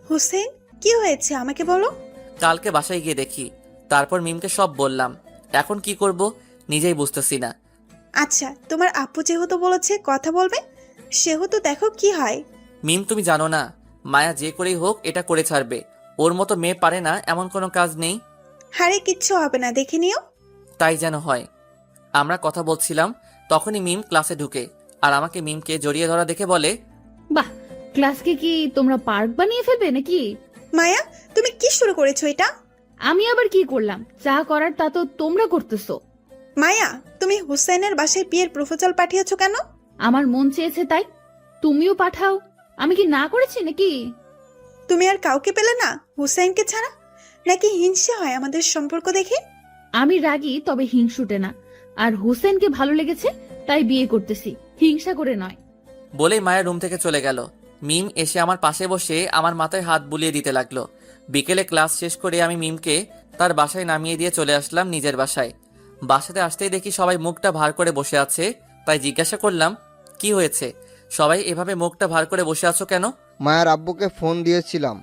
হুসেন, কি হয়েছে আমাকে বলো। কালকে বাসায় গিয়ে দেখি। তারপর মিমকে সব বললাম। এখন কি করব নিজেই বুঝতেছি না। আচ্ছা, তোমার আপু যেহেতু বলেছে কথা বলবে, সেহেতু দেখো কি হয়। মিম তুমি জানো না, মায়া যে করেই হোক এটা করে ছাড়বে। ওর মতো মেয়ে পারে না এমন কোনো কাজ নেই। হারে কিচ্ছু হবে না, দেখে নিও। তাই যেন হয়। আমরা কথা বলছিলাম, তখনই মিম ক্লাসে ঢুকে আর আমাকে মিমকে জড়িয়ে ধরা দেখে বলে, বাহ, ক্লাসকে কি তোমরা পার্ক বানিয়ে ফেলবে নাকি? মায়া, তুমি কি শুরু করেছো এটা? আমি আবার কি করলাম? যা করার তা তো তোমরা করতেছো। মায়া, তুমি হুসেনের বাসায় বিয়ের প্রপোজাল পাঠিয়েছো কেন? আমার মন চেয়েছে তাই। তুমিও পাঠাও। আমি কি না করেছি নাকি? তুমি আর কাউকে পেলে না হুসেনকে ছাড়া? নাকি হিংসা হয় আমাদের সম্পর্ক দেখে? আমি রাগী, তবে হিংসুটে না। আর হোসেনকে ভালো লেগেছে, তাই বিয়ে করতেছি, হিংসা করে নয়। বলেই মায়ের রুম থেকে চলে গেল। মিম এসে আমার পাশে বসে আমার মাথায় হাত বুলিয়ে দিতে লাগলো। বিকেলে ক্লাস শেষ করে আমি মিমকে তার বাসায় নামিয়ে দিয়ে চলে আসলাম নিজের বাসায়। বাসাতে আসতেই দেখি সবাই মুখটা ভার করে বসে আছে, তাই জিজ্ঞাসা করলাম, কি হয়েছে? সবাই এভাবে মুখটা ভার করে বসে আছো কেন? মায়ের আব্বুকে ফোন দিয়েছিলাম।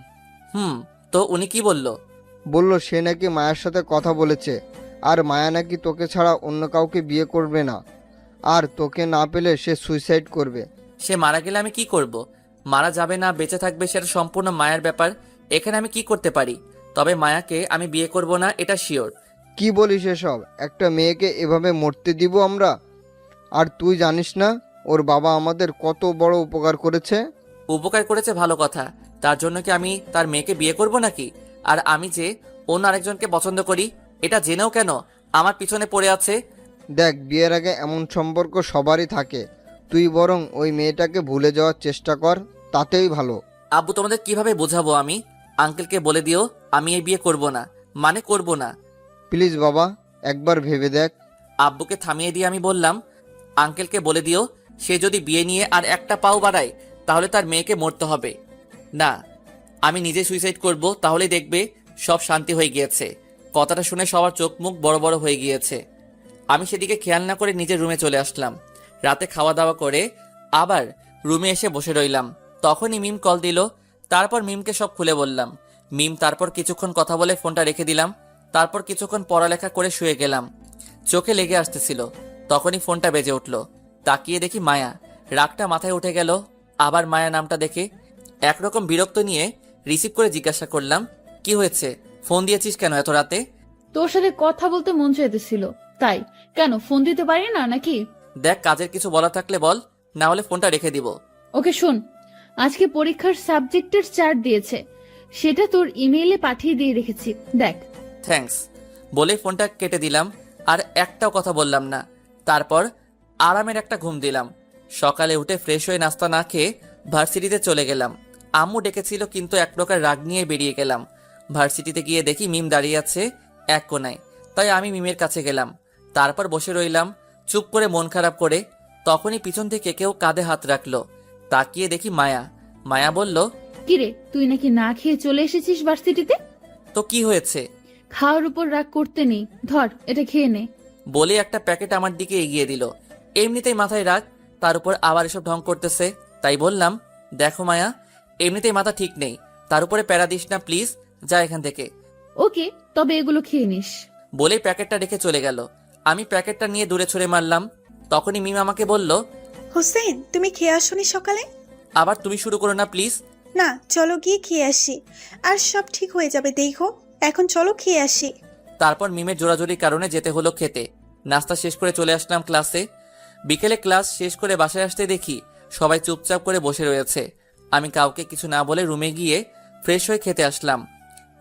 তো উনি কি বলল? বলল সে নাকি মায়ের সাথে কথা বলেছে, আর মায়া নাকি তোকে ছাড়া অন্য কাউকে বিয়ে করবে না, আর তোকে না পেলে সে সুইসাইড করবে। সে মারা গেলে আমি কি করব? মারা যাবে না বেঁচে থাকবে সেটা সম্পূর্ণ মায়ের ব্যাপার। এখানে আমি কি করতে পারি? তবে মায়াকে আমি বিয়ে করব না, এটা শিওর। কি বলিস এসব? একটা মেয়েকে এভাবে মরতে দিব আমরা? আর তুই জানিস না ওর বাবা আমাদের কত বড় উপকার করেছে? উপকার করেছে ভালো কথা, তার জন্য কি আমি তার মেয়েকে বিয়ে করব নাকি? আর আমি যে অন্য আরেকজনকে পছন্দ করি এটা জেনেও কেন আমার পিছনে পড়ে আছে? দেখ, বিয়ের আগে এমন সম্পর্ক সবারই থাকে। তুই বরং ওই মেয়েটাকে ভুলে যাওয়ার চেষ্টা কর, তাতেই ভালো। আব্বু তোমাদের কিভাবে বোঝাবো আমি? আঙ্কেলকে বলে দিও আমি এই বিয়ে করব না, মানে করব না। প্লিজ বাবা, একবার ভেবে দেখ। আব্বুকে থামিয়ে দিয়ে আমি বললাম, আঙ্কেলকে বলে দিও সে যদি বিয়ে নিয়ে আর একটা পাও বাড়ায় তাহলে তার মেয়েকে মরতে হবে। না, আমি নিজে সুইসাইড করব, তাহলেই দেখবে সব শান্তি হয়ে গিয়েছে। কথাটা শুনে সবার চোখ মুখ বড় বড় হয়ে গিয়েছে। আমি সেদিকে খেয়াল না করে নিজের রুমে চলে আসলাম। রাতে খাওয়া দাওয়া করে আবার রুমে এসে বসে রইলাম। তখনই মিম কল দিল। তারপর মিমকে সব খুলে বললাম। মিম তারপর কিছুক্ষণ কথা বলে ফোনটা রেখে দিলাম। তারপর কিছুক্ষণ পড়ালেখা করে শুয়ে গেলাম। চোখে লেগে আসতেছিল, তখনই ফোনটা বেজে উঠল। তাকিয়ে দেখি মায়া। রাগটা মাথায় উঠে গেল। আবার মায়া নামটা দেখে একরকম বিরক্ত নিয়ে রিসিভ করে জিজ্ঞাসা করলাম, কি হয়েছে, ফোন দিয়েছিস কেন এত রাতে? তোর সাথে কথা বলতে মন চাইতেছিল, তাই। কেন, ফোন দিতে পারি না নাকি? দেখ, কাজের কিছু বলা থাকলে বল, না হলে ফোনটা রেখে দিব। ওকে শোন, আজকে পরীক্ষার সাবজেক্টের চার্ট দিয়েছে, সেটা তোর ইমেইলে পাঠিয়ে দিয়ে রেখেছি, দেখ। থ্যাঙ্কস বলে ফোনটা কেটে দিলাম। আর একটাও কথা বললাম না। তারপর আরামের একটা ঘুম দিলাম। সকালে উঠে ফ্রেশ হয়ে নাস্তা না খেয়ে ভার্সিটিতে চলে গেলাম। আম্মু ডেকেছিল, কিন্তু এক প্রকার রাগ নিয়ে বেরিয়ে গেলাম। ভার্সিটিতে গিয়ে দেখি মিম দাঁড়িয়ে আছে এক কোনায়, তাই আমি মিমের কাছে গেলাম। তারপর বসে রইলাম চুপ করে, মন খারাপ করে। তখনই পিছন থেকে কেউ কাঁধে হাত রাখলো। তাকিয়ে দেখি মায়া। মায়া বলল, কিরে, তুই নাকি না খেয়ে চলে এসেছিস ভার্সিটিতে? তো কি হয়েছে? খাওয়ার উপর রাগ করতে নেই, ধর এটা খেয়ে নে। বলে একটা প্যাকেট আমার দিকে এগিয়ে দিল। এমনিতেই মাথায় রাগ, তার উপর আবার এসব ঢং করতেছে। তাই বললাম, দেখো মায়া, এমনিতেই মাথা ঠিক নেই, তার উপরে প্যারা দিস না প্লিজ, যা এখান থেকে। ওকে, তবে এগুলো খেয়ে নিস। বলে প্যাকেটটা রেখে চলে গেল। আমি প্যাকেটটা নিয়ে দূরে ছুঁড়ে মারলাম। তখনই মিম আমাকে বলল, হোসেন, তুমি খেয়ে আসোনি সকালে? আবার তুমি শুরু করো না প্লিজ। না, চলো গিয়ে খেয়ে আসি, আর সব ঠিক হয়ে যাবে, দেখো। এখন চলো খেয়ে আসি। তারপর মিমের জোরাজোরির কারণে যেতে হলো খেতে। নাস্তা শেষ করে চলে আসলাম ক্লাসে। বিকেলে ক্লাস শেষ করে বাসায় আসতে দেখি সবাই চুপচাপ করে বসে রয়েছে। আমি কাউকে কিছু না বলে রুমে গিয়ে ফ্রেশ হয়ে খেতে আসলাম।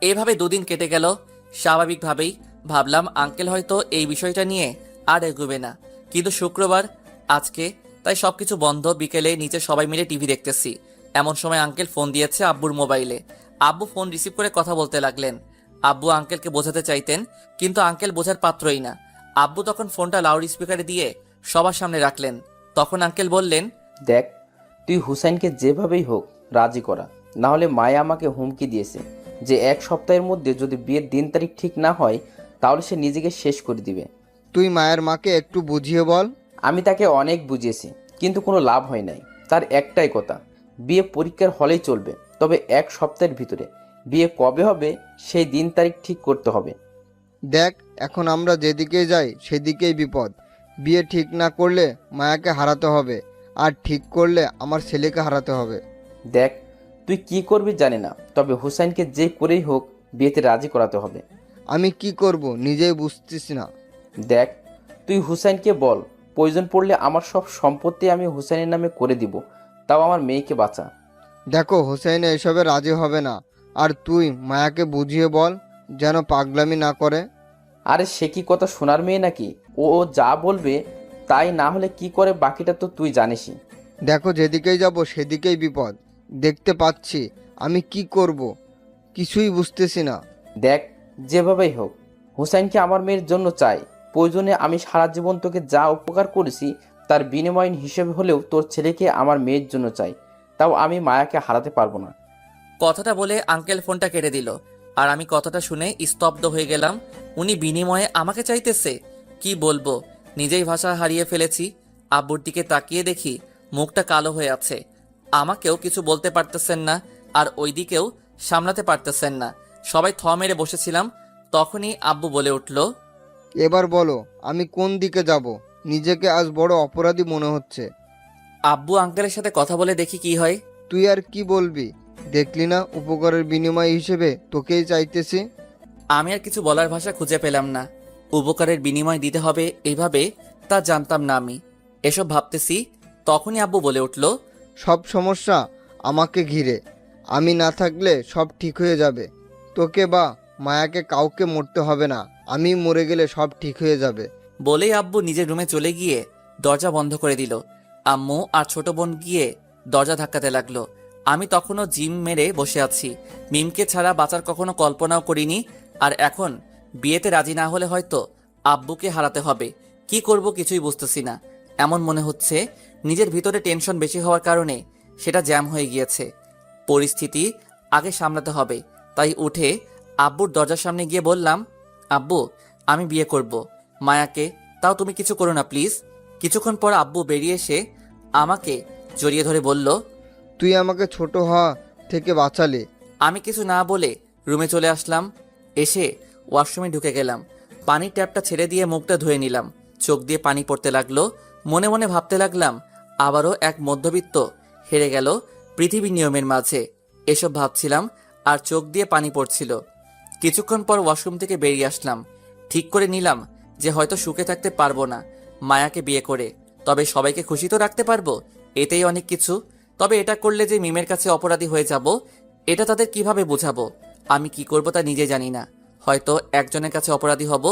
এভাবে দুদিন কেটে গেল। স্বাভাবিকভাবেই ভাবলাম আঙ্কেল হয়তো এই বিষয়টা নিয়ে আর এগোবে না, কিন্তু শুক্রবার আজকে, তাই সবকিছু বন্ধ। বিকেলে নিচে সবাই মিলে টিভি দেখতেছি। এমন সময় আঙ্কেল ফোন দিয়েছে আব্বুর মোবাইলে। আব্বু ফোন রিসিভ করে কথা বলতে লাগলেন। আব্বু আঙ্কেলকে বোঝাতে চাইতেন, কিন্তু আঙ্কেল বোঝার পাত্রই না। আব্বু তখন ফোনটা লাউড স্পিকারে দিয়ে সবার সামনে রাখলেন। তখন আঙ্কেল বললেন, দেখ, তুই হুসাইনকে যেভাবেই হোক রাজি করা, না হলে মায়া আমাকে হুমকি দিয়েছে যে 1 সপ্তাহের মধ্যে যদি বিয়ের দিন তারিখ ঠিক না হয় তাহলে সে নিজেকে শেষ করে দিবে। তুই মায়ের মাকে একটু বুঝিয়ে বল। আমি তাকে অনেক বুঝিয়েছি, কিন্তু কোনো লাভ হয় নাই। তার একটাই কথা, বিয়ে পরীক্ষার হলেই চলবে, তবে 1 সপ্তাহের ভিতরে। বিয়ে কবে হবে সেই দিন তারিখ ঠিক করতে হবে। দেখ, এখন আমরা যেদিকে যাই সেদিকেই বিপদ। বিয়ে ঠিক না করলে মায়াকে হারাতে হবে, আর ঠিক করলে আমার ছেলেকে হারাতে হবে। দেখ, তুই কি করবি জানি না, তবে হুসাইনকে যে করেই হোক বিয়েতে রাজি করাতে হবে। আমি কি করব নিজেই বুঝতেছি না। দেখ, তুই হুসাইনকে বল, প্রয়োজন পড়লে আমার সব সম্পত্তি আমি হুসাইনের নামে করে দিব, তাও আমার মেয়েকে বাঁচা। দেখো, হোসেন এসবে রাজি হবে না। আর তুই মায়াকে বুঝিয়ে বল যেন পাগলামি না করে। আরে সে কি কথা শোনার মেয়ে নাকি? ও যা বলবে তাই, না হলে কি করে বাকিটা তো তুই জানিসই। দেখো, যেদিকেই যাব সেদিকেই বিপদ দেখতে পাচ্ছি। আমি কি করব কিছুই বুঝতেছি না। দেখ, যেভাবেই হোক হুসাইনকে আমার মেয়ের জন্য চাই। প্রয়োজনে আমি সারা জীবন তোকে যা উপকার করেছি তার বিনিময় হিসেবে হলেও তোর ছেলেকে আমার মেয়ের জন্য চাই, তাও আমি মায়াকে হারাতে পারবো না। কথাটা বলে আঙ্কেল ফোনটা কেটে দিল। আর আমি কথাটা শুনে স্তব্ধ হয়ে গেলাম। উনি বিনিময়ে আমাকে চাইতেছে? কি বলবো, নিজেই ভাষা হারিয়ে ফেলেছি। আব্বুর দিকে তাকিয়ে দেখি মুখটা কালো হয়ে আছে। আমাকেও কিছু বলতে পারতেছেন না, আর ওইদিকেও সামলাতে পারতেছেন না। সবাই থ মেরে বসেছিলাম। তখনই আব্বু বলে উঠল, এবার বলো, আমি কোন দিকে যাব? নিজেকে আজ বড় অপরাধী মনে হচ্ছে। আব্বু আঙ্কেলের সাথে কথা বলে দেখি কি হয়। তুই আর কি বলবি? দেখলি না, উপকারের বিনিময় হিসেবে তোকেই চাইতেছি। আমি আর কিছু বলার ভাষা খুঁজে পেলাম না। উপকারের বিনিময় দিতে হবে এইভাবে তা জানতাম না আমি। এসব ভাবতেছি, তখনই আব্বু বলে উঠল, সব সমস্যা আমাকে ঘিরে। আমি না থাকলে সব ঠিক হয়ে যাবে। তোকে বা মায়াকে কাউকে মরতে হবে না। আমি মরে গেলে সব ঠিক হয়ে যাবে। বলেই আব্বু নিজের রুমে চলে গিয়ে দরজা বন্ধ করে দিল। আম্মু আর ছোট বোন গিয়ে দরজা ধাক্কাতে লাগলো। আমি তখনও জিম মেরে বসে আছি। মিমকে ছাড়া বাঁচার কখনো কল্পনাও করিনি। আর এখন বিয়েতে রাজি না হলে হয়তো আব্বুকে হারাতে হবে। কি করব কিছুই বুঝতেছি না। এমন মনে হচ্ছে নিজের ভিতরে টেনশন বেশি হওয়ার কারণে সেটা জ্যাম হয়ে গিয়েছে। পরিস্থিতি আগে সামলাতে হবে। তাই উঠে আব্বুর দরজার সামনে গিয়ে বললাম, আব্বু আমি বিয়ে করব মায়াকে, তাও তুমি কিছু করো না প্লিজ। কিছুক্ষণ পর আব্বু বেরিয়ে এসে আমাকে জড়িয়ে ধরে বলল, তুই আমাকে ছোট হওয়া থেকে বাঁচালে। আমি কিছু না বলে রুমে চলে আসলাম। এসে ওয়াশরুমে ঢুকে গেলাম। পানির ট্যাপটা ছেড়ে দিয়ে মুখটা ধুয়ে নিলাম। চোখ দিয়ে পানি পড়তে লাগলো। মনে মনে ভাবতে লাগলাম, আবারও এক মধ্যবিত্ত হেরে গেল পৃথিবীর নিয়মের মাঝে। এসব ভাবছিলাম আর চোখ দিয়ে পানি পড়ছিল। কিছুক্ষণ পর ওয়াশরুম থেকে বেরিয়ে আসলাম। ঠিক করে নিলাম যে হয়তো সুখে থাকতে পারবো না মায়াকে বিয়ে করে, তবে সবাইকে খুশি তো রাখতে পারবো, এতেই অনেক কিছু। তবে এটা করলে যে মিমের কাছে অপরাধী হয়ে যাব, এটা তাদের কিভাবে বোঝাবো? আমি কি করব তা নিজে জানি না। হয়তো একজনের কাছে অপরাধী হব,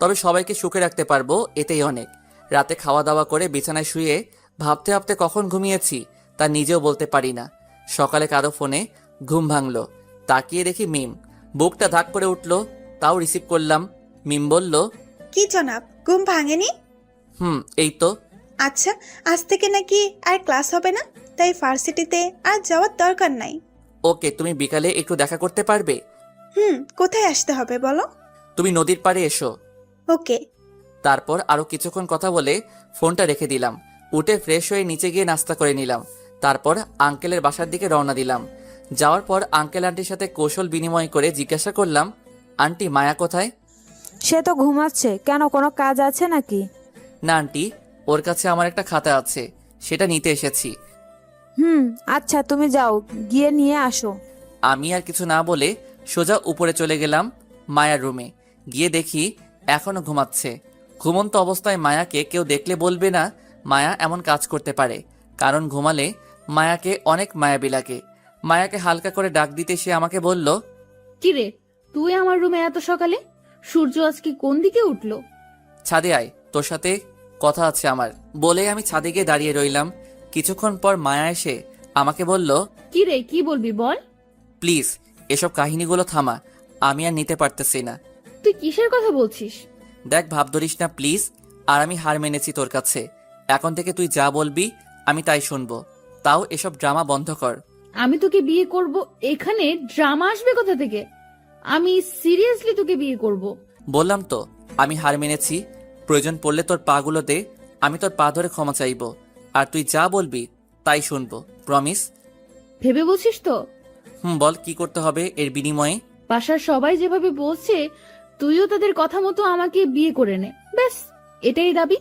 তবে সবাইকে সুখে রাখতে পারবো, এতেই অনেক। রাতে খাওয়া দাওয়া করে বিছানায় শুয়ে ভাবতে ভাবতে কখন ঘুমিয়েছি তা নিজেও বলতে পারি না। সকালে কারো ফোনে ঘুম ভাঙলো। তাকিয়ে দেখি মিম। বুকটা ধাক করে উঠলো, তাও রিসিভ করলাম। মিম বলল, কি জনাব, ঘুম ভাঙেনি? এই তো। আচ্ছা, আজ থেকে নাকি আর ক্লাস হবে না, তাই ভার্সিটিতে আর যাওয়ার দরকার নাই। ওকে, তুমি বিকালে একটু দেখা করতে পারবে? কোথায় আসতে হবে বলো? তুমি নদীর পাড়ে এসো। ওকে। তারপর আরো কিছুক্ষণ কথা বলে ফোনটা রেখে দিলাম। উঠে ফ্রেশ হয়ে নিচে গিয়ে নাস্তা করে নিলাম। তারপর আঙ্কেলের বাসার দিকে রওনা দিলাম। যাওয়ার পর আঙ্কেল আন্টির সাথে কৌশল বিনিময় করে জিজ্ঞাসা করলাম, আন্টি মায়া কোথায়? সে তো ঘুমাচ্ছে। কেন, কোনো কাজ আছে নাকি? না আন্টি, ওর কাছে আমার একটা খাতা আছে, সেটা নিতে এসেছি। আচ্ছা, তুমি যাও, গিয়ে নিয়ে আসো। আমি আর কিছু না বলে সোজা উপরে চলে গেলাম মায়ার রুমে। গিয়ে দেখি এখনো ঘুমাচ্ছে। ঘুমন্ত অবস্থায় মায়াকে কেউ দেখলে বলবে না মায়া এমন কাজ করতে পারে, কারণ ঘুমালে মায়াকে অনেক মায়াবী লাগে। মায়াকে হালকা করে ডাক দিতে সে আমাকে বলল, কিরে, তুই আমার রুমে এত সকালে? সূর্য আজকে কোন দিকে উঠলো? ছাদে আয়, তোর সাথে কথা আছে আমার। বলে আমি ছাদে গিয়ে দাঁড়িয়ে রইলাম। কিছুক্ষণ পর মায়া এসে আমাকে বলল, কিরে, কি বলবি বল? প্লিজ এসব কাহিনীগুলো থামা, আমি আর নিতে পারতেছি না। তুই কিসের কথা বলছিস? দেখ, ভাব ধরিস না প্লিজ। আর আমি হার মেনেছি তোর কাছে। এখন থেকে তুই যা বলবি আমি তাই শুনবো। তাও এসব ড্রামা বন্ধ কর। আমি তোকে বিয়ে করব, এখানে ড্রামা আসবে কোথা থেকে? আমি সিরিয়াসলি তোকে বিয়ে করব। বললাম তো আমি হার মেনেছি। প্রয়োজন পড়লে তোর পাগুলো দে, আমি তোর পা ধরে ক্ষমা চাইবো। আর তুই যা বলবি তাই শুনবো, প্রমিস? ভেবে বলছিস তো? বল কি করতে হবে এর বিনিময়ে? বাসার সবাই যেভাবে বলছে, তুইও তাদের কথা মতো আমাকে বিয়ে করে নে, ব্যাস এটাই দাবি।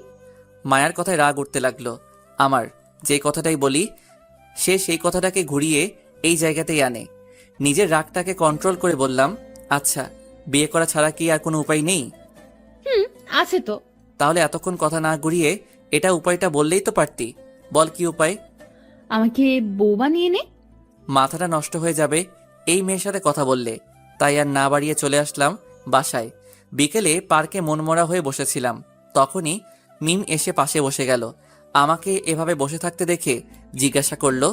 মায়ার কথায় রাগ উঠতে লাগলো আমার। যে কথাটাই বলি সে সেই কথাটাকে ঘুরিয়ে এই জায়গাতেই আনে। নিজের রাগটাকে কন্ট্রোল করে বললাম, আচ্ছা বিয়ে করা ছাড়া কি আর কোনো উপায় নেই? আছে তো। তাহলে এতক্ষণ কথা না ঘুরিয়ে এটা উপায়টা বললেই তো পারতি। বল কি উপায়? আমাকে বউ বানিয়ে নে। মাথাটা নষ্ট হয়ে যাবে এই মেয়ের সাথে কথা বললে। তাই আর না বাড়িয়ে চলে আসলাম বাসায়। বিকেলে পার্কে মনমরা হয়ে বসেছিলাম। তখনই মিম এসে পাশে বসে গেল। আমাকে এভাবে বসে থাকতে দেখে জিজ্ঞাসা করলো,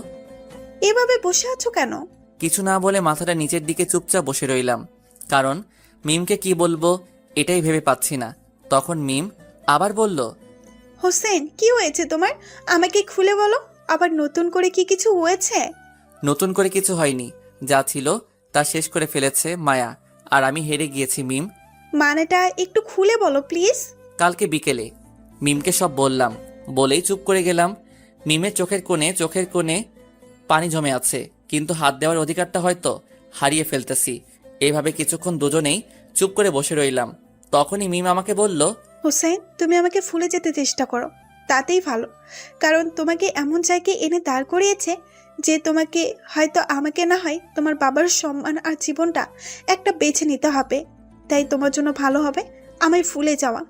এভাবে বসে আছো কেন? কিছু না বলে মাথাটা নিচের দিকে চুপচাপ বসে রইলাম, কারণ মিমকে কি বলবো এটাই ভেবে পাচ্ছি না। তখন মিম আবার বলল, হোসেন, কি হয়েছে তোমার? আমাকে খুলে বলো। আবার নতুন করে কি কিছু হয়েছে? নতুন করে কিছু হয়নি, যা ছিল তা শেষ করে ফেলেছে মায়া, আর আমি হেরে গিয়েছি মিম। মানেটা একটু খুলে বলো প্লিজ। কালকে বিকেলে মিমকে সব বললাম, বলেই চুপ করে গেলাম। মিমের চোখের কোণে পানি জমে আছে, কিন্তু হাত দেওয়ার অধিকারটা হয়তো হারিয়ে ফেলতেছি। এইভাবে কিছুক্ষণ দুজনেই চুপ করে বসে রইলাম। তখনই মিম আমাকে বলল, হোসেন, তুমি আমাকে ভুলে যেতে চেষ্টা করো, তাতেই ভালো। কারণ তোমাকে এমন জায়গায় এনে দাঁড় করিয়েছে যে তোমাকে হয়তো আমাকে না হয় তোমার বাবার সম্মান আর জীবনটা একটা বেছে নিতে হবে। তাই তোমার জন্য ভালো হবে আমায় ভুলে যাওয়া।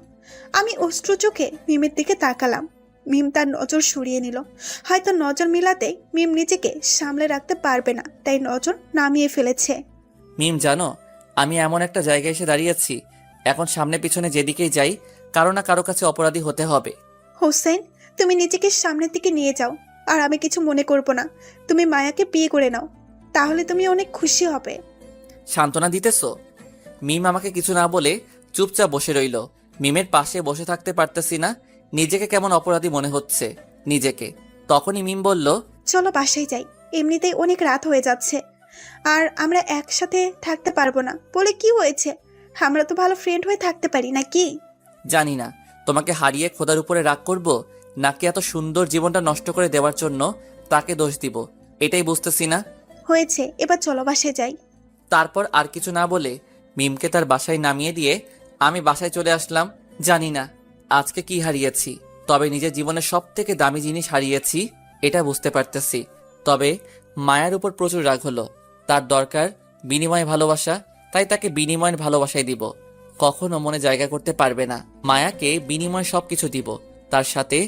আমি অশ্রু চোখে মিমের দিকে তাকালাম। মিম তার নজর সরিয়ে নিল। হয়তো নজর মিলাতে মিম নিজেকে সামলে রাখতে পারবে না, তাই নজর নামিয়ে ফেলেছে। মিম জানো, আমি এমন একটা জায়গায় এসে দাঁড়িয়েছি, এখন সামনে পিছনে যেদিকেই যাই কারো না কারো কাছে অপরাধী হতে হবে। হোসেন, তুমি নিজেকে সামনের দিকে নিয়ে যাও, আর আমি কিছু মনে করব না। তুমি মায়াকে বিয়ে করে নাও, তাহলে তুমি অনেক খুশি হবে। সান্ত্বনা দিতেছো? মিম আমাকে কিছু না বলে চুপচাপ বসে রইল। মিমের পাশে বসে থাকতে পারতেছি না, নিজেকে কেমন অপরাধী মনে হচ্ছে নিজেকে। তখনই মিম বলল, চলো বাসায় যাই, এমনিতেই অনেক রাত হয়ে যাচ্ছে, আর আমরা একসাথে থাকতে পারবো না বলে কি হয়েছে? আমরা তো ভালো ফ্রেন্ড হয়ে থাকতে পারি নাকি? জানি না তোমাকে হারিয়ে খোদার উপরে রাগ করব নাকি এত সুন্দর জীবনটা নষ্ট করে দেওয়ার জন্য তাকে দোষ দিব, এটাই বুঝতেছি না। হয়েছে, এবার চলো বাসায় যাই। তারপর আর কিছু না বলে মিমকে তার বাসায় নামিয়ে দিয়ে আমি বাসায় চলে আসলাম। জানি না আজকে কি হারিয়েছি, তবে নিজের জীবনের সব থেকে দামি জিনিস হারিয়েছি এটা বুঝতে পারতেছি। তবে মায়ার উপর প্রচুর রাগ হলো। তার দরকার বিনিময় ভালোবাসা, তাই তাকে বিনিময়ের ভালোবাসাই দিব। কখনো মনে জায়গা করতে পারবে না। মায়াকে বিনিময় সবকিছু দিব, তার সাথে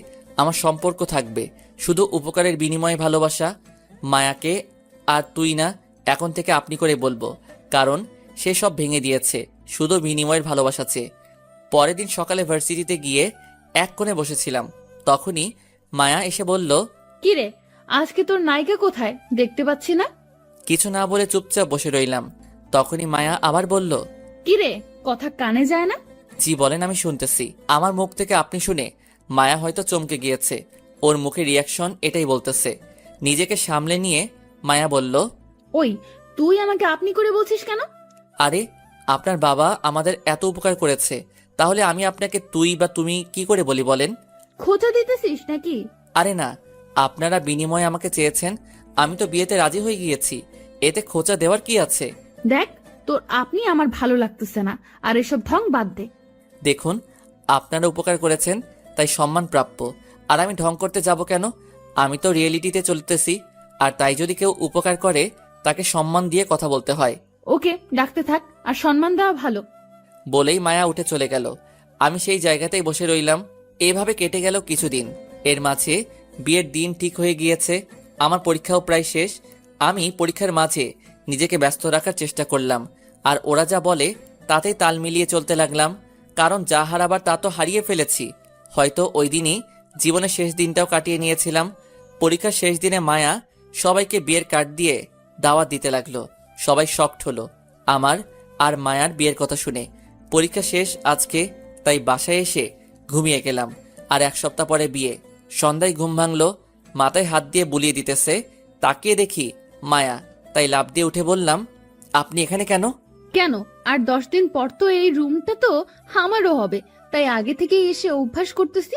আমার সম্পর্ক থাকবে শুধু উপকারের বিনিময়ে ভালোবাসা। মায়াকে আর তুই না, এখন থেকে আপনি করে বলবো, কারণ সে সব ভেঙে দিয়েছে শুধু বিনিময়ের ভালোবাসা চেয়ে। পরের দিন সকালে ভার্সিটিতে গিয়ে এক কোণে বসেছিলাম, তখনই মায়া এসে বলল, কি রে, আজকে তোর নায়িকা কোথায়, দেখতে পাচ্ছি না? কিছু না বলে চুপচাপ বসে রইলাম। তখনই মায়া আবার বলল, কি রে, কথা কানে যায় না? জি বলেন, আমি শুনতেছি। আমার মুখ থেকে আপনি শুনে মায়া হয়তো চমকে গিয়েছে, ওর মুখের রিয়াকশন এটাই বলতেছে। নিজেকে সামলে নিয়ে মায়া বলল, ওই, তুই আমাকে আপনি করে বলছিস কেন? আরে আপনার বাবা আমাদের এত উপকার করেছে, তাহলে আমি আপনাকে তুই বা তুমি কি করে বলি বলেন? খোঁচা দিতেছিস নাকি? আরে না, আপনারা বিনিময়ে আমাকে চেয়েছেন, আমি তো বিয়েতে রাজি হয়ে গিয়েছি, এতে খোঁচা দেওয়ার কি আছে? দেখ, তোর আপনি আমার ভালো লাগতেছে না, আর এসব ঢং বাদ দে। দেখুন, আপনারা উপকার করেছেন তাই সম্মান প্রাপ্য, আর আমি ঢং করতে যাব কেন? আমি তো রিয়েলিটিতে চলতেছি, আর তাই যদি কেউ উপকার করে তাকে সম্মান দিয়ে কথা বলতে হয়। ওকে, ডাকতে থাক, আর সম্মান দেওয়া ভালো। বলেই মায়া উঠে চলে গেল। আমি সেই জায়গাতেই বসে রইলাম। এভাবে কেটে গেল কিছুদিন। এর মাঝে বিয়ের দিন ঠিক হয়ে গিয়েছে, আমার পরীক্ষাও প্রায় শেষ। আমি পরীক্ষার মাঝে নিজেকে ব্যস্ত রাখার চেষ্টা করলাম, আর ওরা যা বলে তাতেই তাল মিলিয়ে চলতে লাগলাম, কারণ যা হারাবার তা তো হারিয়ে ফেলেছি। হয়তো ওই দিনই জীবনের শেষ দিনটাও কাটিয়ে নিয়েছিলাম। পরীক্ষার শেষ দিনে মায়া সবাইকে বিয়ের কার্ড দিয়ে দাওয়াত দিতে লাগলো। সবাই শকড হলো আমার আর মায়ার বিয়ের কথা শুনে। পরীক্ষা শেষ আজকে, তাই বাসায় এসে ঘুমিয়ে গেলাম। আর এক সপ্তাহ পরে বিয়ে। সন্ধ্যায় ঘুম ভাঙলো, মাথায় হাত দিয়ে বুলিয়ে দিতেছে। তাকিয়ে দেখি মায়া, তাই লাফ দিয়ে উঠে বললাম, আপনি এখানে কেন? কেন, আর 10 দিন পর তো এই রুমটা তো আমারও হবে, তাই আগে থেকে এসে অভ্যাস করতেছি।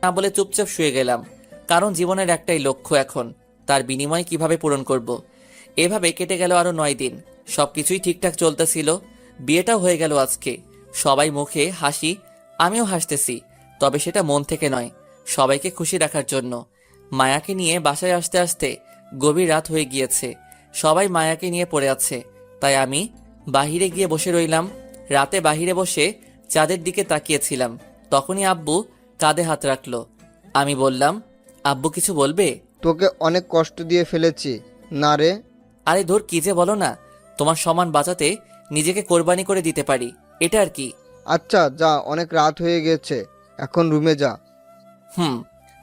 না বলে চুপচাপ শুয়ে গেলাম, কারণ জীবনের একটাই লক্ষ্য এখন, তার বিনিময় কিভাবে পূরণ করব। এভাবে কেটে গেল আরো 9 দিন। সবকিছুই ঠিকঠাক চলতেছিল। বিয়েটাও হয়ে গেল আজকে। সবাই মুখে হাসি, আমিও হাসতেছি, তবে সেটা মন থেকে নয়, সবাইকে খুশি রাখার জন্য। মায়াকে নিয়ে বাসায় আসতে আসতে গভীর রাত হয়ে গিয়েছে। সবাই মায়াকে নিয়ে পড়ে আছে, তাই আমি বাহিরে গিয়ে বসে রইলাম। রাতে বাহিরে বসে চাঁদের দিকে তাকিয়েছিলাম, তখনই আব্বু কাঁধে হাত রাখলো। আমি বললাম, আব্বু কিছু বলবে? তোকে অনেক কষ্ট দিয়ে ফেলেছি না রে। আরে ধর, কি যে বলো না, তোমার সম্মান বাঁচাতে নিজেকে কোরবানি করে দিতে পারি, এটা আর কি। আচ্ছা যা, অনেক রাত হয়ে গেছে, এখন রুমে যা।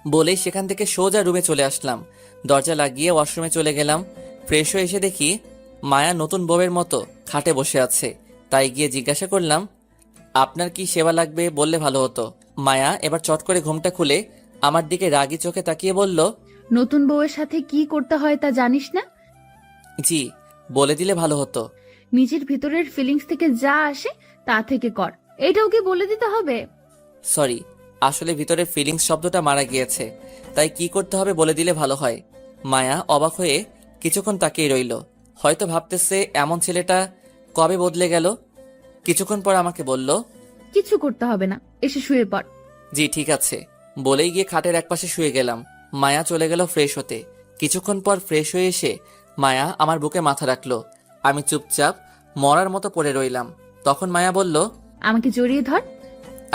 বলেই সেখান থেকে সোজা রুমে চলে আসলাম। দরজা লাগিয়ে ওয়াশরুমে চলে গেলাম। ফ্রেশ হয়ে এসে দেখি মায়া নতুন বউয়ের মতো খাটে বসে আছে, তাই গিয়ে জিজ্ঞাসা করলাম, আপনার কি সেবা লাগবে বললে ভালো হতো। মায়া এবার চট করে ঘুমটা খুলে আমার দিকে রাগী চোখে তাকিয়ে বলল, নতুন বউয়ের সাথে কি করতে হয় তা জানিস না? জি, বলে দিলে ভালো হতো। নিজের ভিতরের ফিলিংস থেকে যা আসে তা থেকে কর, এটাও কি বলে দিতে হবে? সরি, আসলে ভিতরে ফিলিংস শব্দটা মারা গিয়েছে, তাই কি করতে হবে বলে দিলে ভালো হয়। মায়া অবাক হয়ে কিছুক্ষণ তাকিয়ে রইল, হয়তো ভাবতেছে এমন ছেলেটা কবে বদলে গেল। কিছুক্ষণ পর আমাকে বলল, কিছু করতে হবে না, এসে শুয়ে পড়। জি ঠিক আছে, বলেই গিয়ে খাটের একপাশে শুয়ে গেলাম। মায়া চলে গেল ফ্রেশ হতে। কিছুক্ষণ পর ফ্রেশ হয়ে এসে মায়া আমার বুকে মাথা রাখলো। আমি চুপচাপ মরার মতো পড়ে রইলাম। তখন মায়া বলল, আমাকে জড়িয়ে ধর।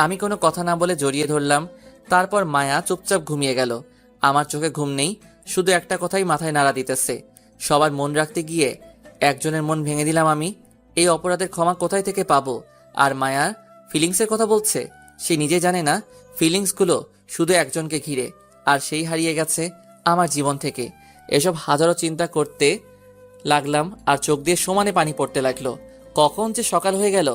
আমি কোনো কথা না বলে জড়িয়ে ধরলাম। তারপর মায়া চুপচাপ ঘুমিয়ে গেল। আমার চোখে ঘুম নেই, শুধু একটা কথাই মাথায় নাড়া দিতেছে। সবার মন রাখতে গিয়ে একজনের মন ভেঙে দিলাম আমি। এই অপরাধের ক্ষমা কোথায় থেকে পাবো? আর মায়ার ফিলিংসের কথা বলছে, সে নিজে জানে না ফিলিংসগুলো শুধু একজনকে ঘিরে, আর সেই হারিয়ে গেছে আমার জীবন থেকে। এসব হাজারো চিন্তা করতে লাগলাম আর চোখ দিয়ে সমানে পানি পড়তে লাগলো। কখন যে সকাল হয়ে গেল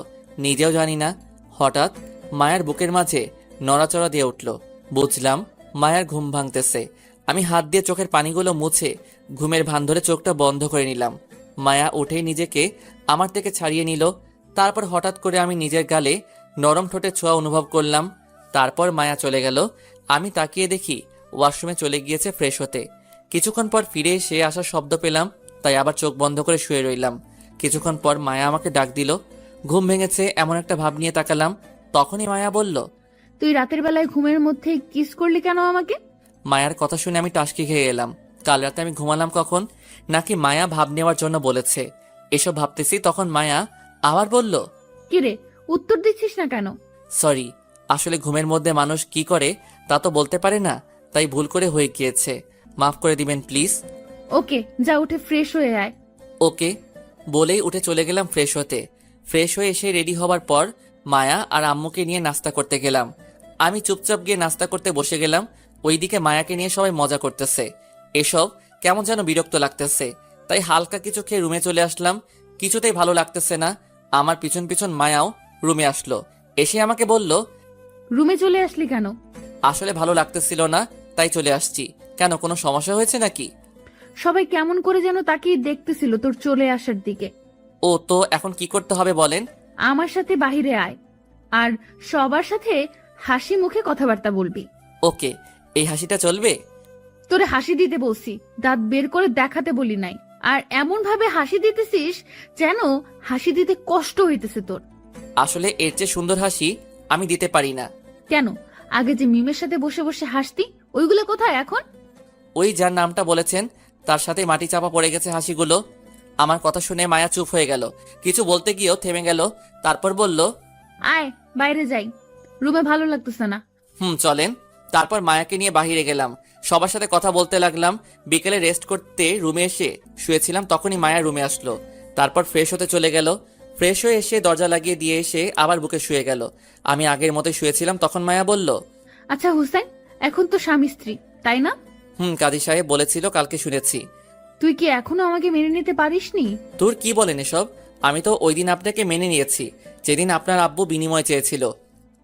নিজেও জানি না। হঠাৎ মায়ার বুকের মাঝে নড়াচড়া দিয়ে উঠল। বুঝলাম মায়ার ঘুম ভাঙতেছে। আমি হাত দিয়ে চোখের পানিগুলো মুছে ঘুমের ভান ধরে চোখটা বন্ধ করে নিলাম। মায়া উঠেই নিজেকে আমার থেকে ছাড়িয়ে নিল। তারপর হঠাৎ করে আমি নিজের গালে নরম ঠোঁটের ছোঁয়া অনুভব করলাম। তারপর মায়া চলে গেল। আমি তাকিয়ে দেখি ওয়াশরুমে চলে গিয়েছে ফ্রেশ হতে। কিছুক্ষণ পর ফিরে এসে আসার শব্দ পেলাম, তাই আবার চোখ বন্ধ করে শুয়ে রইলাম। কিছুক্ষণ পর মায়া আমাকে ডাক দিল। ঘুম ভেঙেছে এমন একটা ভাব নিয়ে তাকালাম। তখনই মায়া বলল, তুই রাতের বেলায় ঘুমের মধ্যে কিস করলি কেন আমাকে? মায়ার কথা শুনে আমি টাসকি খেয়ে এলাম। কাল রাতে আমি ঘুমালাম কখন? নাকি মায়া ভাব নেওয়ার জন্য বলেছে? এসব ভাবতেছি তখন মায়া আবার বলল, কিরে, উত্তর দিচ্ছিস না কেন? সরি, আসলে ঘুমের মধ্যে মানুষ কি করে তা তো বলতে পারে না, তাই ভুল করে হয়ে গিয়েছে, মাফ করে দিবেন প্লিজ। ওকে, যা উঠে ফ্রেশ হয়ে আয়। ওকে বলেই উঠে চলে গেলাম ফ্রেশ হতে। ফ্রেশ হয়ে এসে রেডি হবার পর মায়া আর আম্মুকে নিয়ে নাস্তা করতে গেলাম। আমি চুপচাপ গিয়ে নাস্তা করতে বসে গেলাম। ওইদিকে মায়াকে নিয়ে সবাই মজা করতেছে। এসব কেমন যেন বিরক্ত লাগতেছে, তাই হালকা কিছু খেয়ে রুমে চলে আসলাম। কিছুতেই ভালো লাগতেছে না। আমার পিছন পিছন মায়াও রুমে আসলো। এসে আমাকে বলল, রুমে চলে আসলি কেন? আসলে ভালো লাগতেছিল না তাই চলে আসছি। কেন, কোনো সমস্যা হয়েছে নাকি? সবাই কেমন করে যেন তাকিয়ে দেখতেছিল তোর চলে আসার দিকে। ও তো এখন কি করতে হবে বলেন? আমার সাথে বাহিরে আয়, আর সবার সাথে হাসি মুখে কথাবার্তা বলবি। ওকে, এই হাসিটা চলবে? তোরে হাসি দিতে বলছি, দাঁত বের করে দেখাতে বলি নাই। আর এমন ভাবে হাসি দিতেছিস যেন হাসি দিতে কষ্ট হইতেছে তোর। আসলে এর চেয়ে সুন্দর হাসি আমি দিতে পারি না। কেন, আগে যে মিমের সাথে বসে বসে হাসতি, ওইগুলো কোথায় এখন? ওই যার নামটা বলেছেন তার সাথে মাটি চাপা পড়ে গেছে হাসিগুলো। আমার কথা শুনে মায়া চুপ হয়ে গেল। কিছু বলতে গিয়েও থেমে গেল। তারপর বলল, আয় বাইরে যাই, রুমে ভালো লাগতেছে না। চলেন। তারপর মায়াকে নিয়ে বাহিরে গেলাম। সবার সাথে কথা বলতে লাগলাম। বিকেলে রেস্ট করতে রুমে এসে শুয়েছিলাম, তখনই মায়া রুমে আসলো। তারপর ফ্রেশ হতে চলে গেল। ফ্রেশ হয়ে এসে দরজা লাগিয়ে দিয়ে এসে আবার বুকে শুয়ে গেল। আমি আগের মতোই শুয়েছিলাম। তখন মায়া বলল, আচ্ছা হুসেন, এখন তো স্বামী স্ত্রী, তাই না? কাজী সাহেব বলেছিল, কালকে শুনেছি। তুই কি এখনো আমাকে মেনে নিতে পারিসনি? তোর কি বলেন এসব? আমি তো ওই দিন আপনাকে মেনে নিয়েছি, যেদিন আপনার আব্বু বিনিময় চেয়েছিল।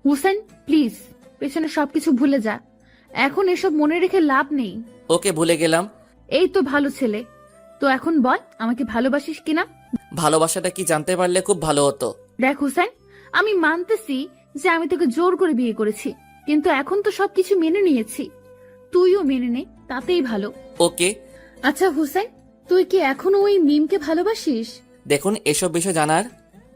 হুসেন প্লিজ, পেছনে সবকিছু ভুলে যা। এখন এসব মনে রেখে লাভ নেই। ওকে, ভুলে গেলাম। এই তো ভালো ছেলে। তো এখন বল, আমাকে ভালোবাসিস কিনা? ভালোবাসাটা কি জানতে পারলে খুব ভালো হতো। দেখ হুসেন, আমি মানতেছি যে আমি তোকে জোর করে বিয়ে করেছি, কিন্তু এখন তো সবকিছু মেনে নিয়েছি। তুইও মেনে নে, তাতেই ভালো। ওকে। আচ্ছা হুসেন, তুই কি এখনো ওই মিমকে ভালোবাসিস? দেখুন, এসব বিষয় জানার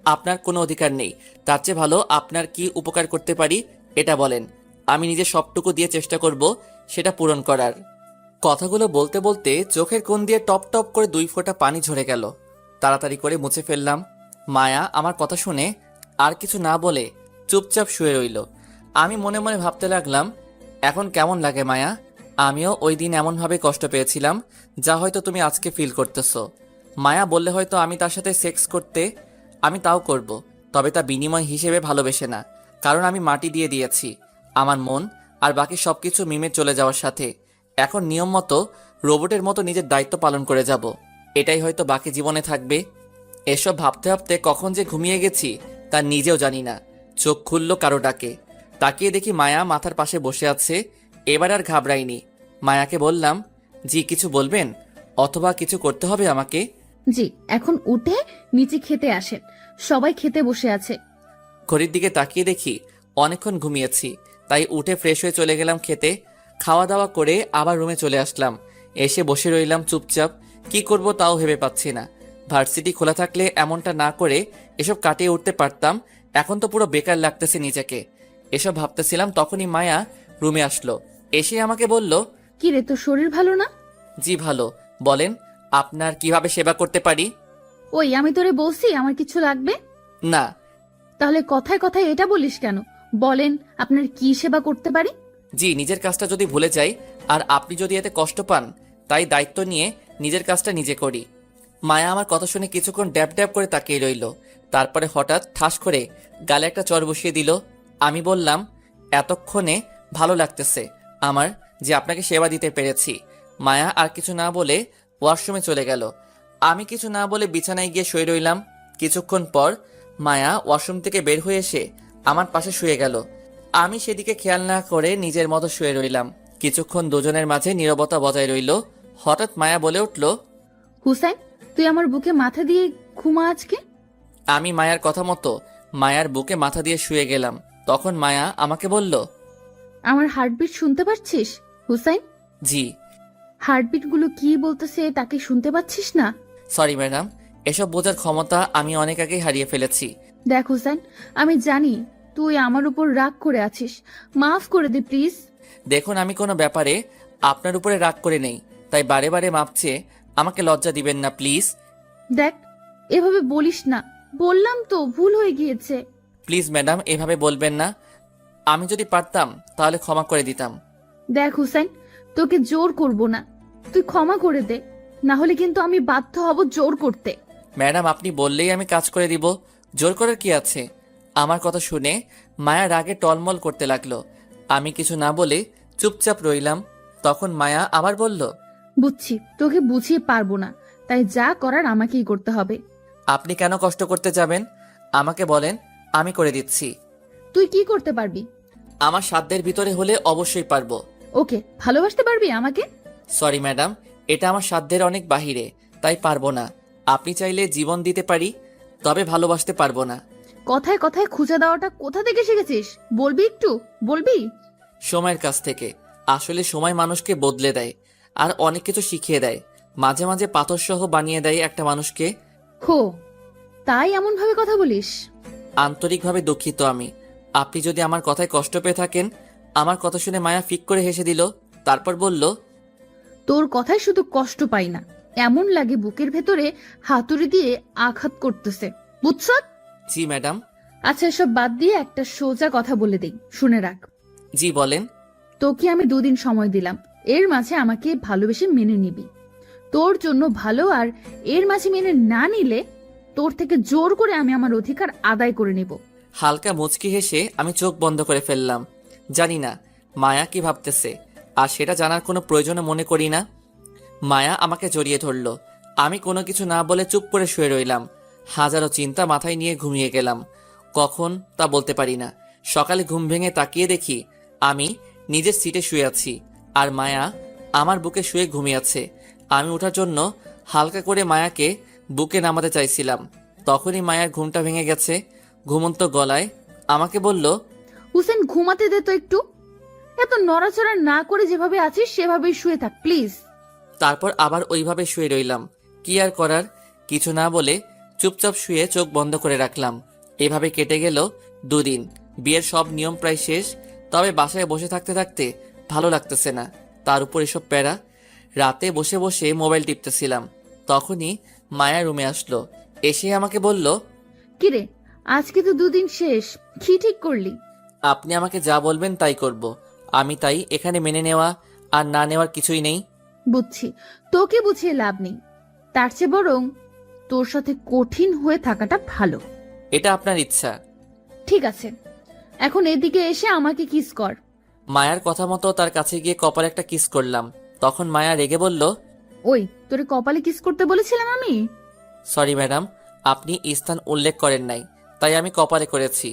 আপনার কোনো অধিকার নেই। তার চেয়ে ভালো আপনার কি উপকার করতে পারি এটা বলেন। আমি নিজে সবটুকু দিয়ে চেষ্টা করব সেটা পূরণ করার। কথাগুলো বলতে বলতে চোখের কোণ দিয়ে টপ টপ করে 2 ফোঁটা পানি ঝরে গেল। তাড়াতাড়ি করে মুছে ফেললাম। মায়া আমার কথা শুনে আর কিছু না বলে চুপচাপ শুয়ে রইল। আমি মনে মনে ভাবতে লাগলাম, এখন কেমন লাগে মায়া? আমিও ওই দিন এমনভাবে কষ্ট পেয়েছিলাম যা হয়তো তুমি আজকে ফিল করতেছো। মায়া বললে হয়তো আমি তার সাথে সেক্স করতে আমি তাও করব, তবে তা বিনিময় হিসেবে ভালোবেসে না। কারণ আমি মাটি দিয়ে দিয়েছি আমার মন আর বাকি সবকিছু মিমে চলে যাওয়ার সাথে। এখন নিয়ম মতো রোবটের মতো নিজের দায়িত্ব পালন করে যাব। এটাই হয়তো বাকি জীবনে থাকবে। এসব ভাবতে ভাবতে কখন যে ঘুমিয়ে গেছি তা নিজেও জানি না। চোখ খুলল কারো ডাকে। তাকিয়ে দেখি মায়া মাথার পাশে বসে আছে। এবার আর ঘাবড়াইনি। মায়াকে বললাম, জি কিছু বলবেন অথবা কিছু করতে হবে আমাকে? জি, এখন উঠে নিচে খেতে আসেন, সবাই খেতে বসে আছে। ঘড়ির দিকে তাকিয়ে দেখি অনেকক্ষণ ঘুমিয়েছি, তাই উঠে ফ্রেশ হয়ে চলে গেলাম খেতে। খাওয়া দাওয়া করে আবার রুমে চলে আসলাম। এসে বসে রইলাম চুপচাপ। কি করব তাও ভেবে পাচ্ছি না। ভার্সিটি খোলা থাকলে এমনটা না করে এসব কাটিয়ে উঠতে পারতাম। এখন তো পুরো বেকার লাগতেছে নিজেকে। এসব ভাবতেছিলাম তখনই মায়া রুমে আসলো। এসে আমাকে বলল, কি রে, তোর শরীর ভালো না? জি ভালো। বলেন আপনার কিভাবে সেবা করতে পারি? ওই আমি তোরে বলছি আমার কিছু লাগবে না। তাহলে কথায় কথায় এটা বলিস কেন? বলেন আপনার কি সেবা করতে পারি? জি, নিজের কাজটা যদি ভুলে যাই আর আপনি যদি এতে কষ্ট পান তাই দায়িত্ব নিয়ে নিজের কাজটা নিজে করি। মায়া আমার কথা শুনে কিছুক্ষণ ড্যাব ড্যাব করে তাকিয়ে রইল। তারপরে হঠাৎ ঠাস করে গালে একটা চড় বসিয়ে দিল। আমি বললাম, এতক্ষণে ভালো লাগতেছে আমার যে আপনাকে সেবা দিতে পেরেছি। মায়া আর কিছু না বলে ওয়াশরুমে চলে গেল। আমি কিছু না বলে বিছানায় গিয়ে শুয়ে রইলাম। কিছুক্ষণ পর মায়া ওয়াশরুম থেকে বের হয়ে এসে আমার পাশে শুয়ে গেল। আমি সেদিকে খেয়াল না করে নিজের মতো শুয়ে রইলাম। কিছুক্ষণ দুজনের মাঝে নীরবতা বজায় রইল। হঠাৎ মায়া বলে উঠল, হুসাইন, তুই আমার বুকে মাথা দিয়ে ঘুমা আজকে। আমি মায়ার কথা মতো মায়ার বুকে মাথা দিয়ে শুয়ে গেলাম। তখন মায়া আমাকে বলল, আমার হার্টবিট শুনতে পাচ্ছিস হুসাইন? জি। হার্টবিট গুলো কি বলতেছে তাকে শুনতে পাচ্ছিস না? সরি ম্যাডাম, এসব বোঝার ক্ষমতা আমি অনেক আগেই হারিয়ে ফেলেছি। দেখ হুসাইন, আমি জানি তুই আমার উপর রাগ করে আছিস, মাফ করে দে প্লিজ। দেখুন, আমি কোনো ব্যাপারে আপনার উপরে রাগ করে নেই, তাই বারে বারে মাপ চেয়ে আমাকে লজ্জা দিবেন না প্লিজ। দেখ, এভাবে বলিস না, বললাম তো ভুল হয়ে গিয়েছে। প্লিজ ম্যাডাম, এভাবে বলবেন না। আমি যদি পারতাম তাহলে ক্ষমা করে দিতাম। দেখ হুসাইন, তোকে জোর করব না, তুই ক্ষমা করে দে, না হলে কিন্তু আমি বাধ্য হব জোর করতে। ম্যাডাম, আপনি বললেই আমি কাজ করে দিব, জোর করার কি আছে? আমার কথা শুনে মায়া রাগে টলমল করতে লাগলো। আমি কিছু না বলে চুপচাপ রইলাম। তখন মায়া আবার বলল, বুঝছি তোকে বুঝিয়ে পারবো না, তাই যা করার আমাকেই করতে হবে। আপনি কেন কষ্ট করতে যাবেন? আমাকে বলেন, আমি করে দিচ্ছি। তুই কি করতে পারবি? আমার সাধ্যের ভিতরে হলে অবশ্যই পারবো। ওকে, ভালোবাসতে পারবি আমাকে? সরি ম্যাডাম, এটা আমার সাধ্যের অনেক বাহিরে, তাই পারবো না। আপনি চাইলে জীবন দিতে পারি, তবে ভালোবাসতে পারবো না। কথায় কথায় খুঁজে দেওয়াটা কোথা থেকে শিখেছিস? বলবি একটু, বলবি? সময়ের কাছ থেকে। আসলে সময় মানুষকে বদলে দেয় আর অনেক কিছু শিখিয়ে দেয়। মাঝে মাঝে পাথরসহ বানিয়ে দেয় একটা মানুষকে। হো, তাই এমন ভাবে কথা বলিস? আন্তরিকভাবে দুঃখিত আমি। আপনি যদি আমার কথায় কষ্ট পেয়ে থাকেন। আমার কথা শুনে মায়া ফিক করে হেসে দিল। তারপর বলল, তোর কথায় শুধু কষ্ট পাই না, এমন লাগে বুকের ভেতরে হাতুড়ি দিয়ে আঘাত করতেছে, বুঝছ? জি ম্যাডাম। আচ্ছা, এসব বাদ দিয়ে একটা সোজা কথা বলে দেই, শুনে রাখ। জি বলেন। তোকে আমি 2 দিন সময় দিলাম, এর মাঝে আমাকে ভালোবেসে মেনে নিবি। তোর জন্য ভালো, আর এর মাঝে মেনে না নিলে তোর থেকে জোর করে আমি আমার অধিকার আদায় করে নেব। হালকা মুচকি হেসে আমি চোখ বন্ধ করে ফেললাম। জানি না মায়া কি ভাবতেছে, আর সেটা জানার কোনো প্রয়োজনও মনে করি না। মায়া আমাকে জড়িয়ে ধরল। আমি কোনো কিছু না বলে চুপ করে শুয়ে রইলাম। হাজারো চিন্তা মাথায় নিয়ে ঘুমিয়ে গেলাম। কখন তা বলতে পারি না। সকালে ঘুম ভেঙে তাকিয়ে দেখি আমি নিজের সিটে শুয়ে আছি, আর মায়া আমার বুকে শুয়ে ঘুমিয়ে আছে। আমি ওঠার জন্য হালকা করে মায়াকে বুকে নামাতে চাইছিলাম, তখনই মায়ার ঘুমটা ভেঙে গেছে। ঘুমন্ত গলায় আমাকে বলল, হুসেন, ঘুমাতে দে তো একটু, এত নড়াচড়া না করে যেভাবে আছিস সেভাবেই শুয়ে থাক প্লিজ। তারপর আবার ওইভাবে শুয়ে রইলাম। কি আর করার, কিছু না বলে চুপচাপ শুয়ে চোখ বন্ধ করে রাখলাম। এভাবে কেটে গেল 2 দিন। বিয়ের সব নিয়ম প্রায় শেষ, তবে বাসায় বসে থাকতে থাকতে ভালো লাগতেছে না। তার উপর এসব প্যারা। রাতে বসে বসে মোবাইল টিপতেছিলাম, তখনই মায়া রুমে আসলো। এসে আমাকে বলল, কিরে, আজকে তো 2 দিন শেষ, কি ঠিক করলি? আপনি আমাকে যা বলবেন তাই করব। আমি তাই এখানে মেনে নেওয়া আর না নেওয়ার কিছুই নেই। বুঝছি, তোকে বুঝিয়ে লাভ নেই, তার চেয়ে বরং তোর সাথে কঠিন হয়ে থাকাটা ভালো। এটা আপনার ইচ্ছা। ঠিক আছে, এখন এদিকে এসে আমাকে কিস কর। মায়ার কথা মতো তার কাছে গিয়ে কপালে একটা কিস করলাম। তখন মায়া রেগে বলল, ওই, তোরে কপালে কিস করতে বলেছিলাম আমি? সরি ম্যাডাম, আপনি স্থান উল্লেখ করেন নাই, তাই আমি কপালে করেছি।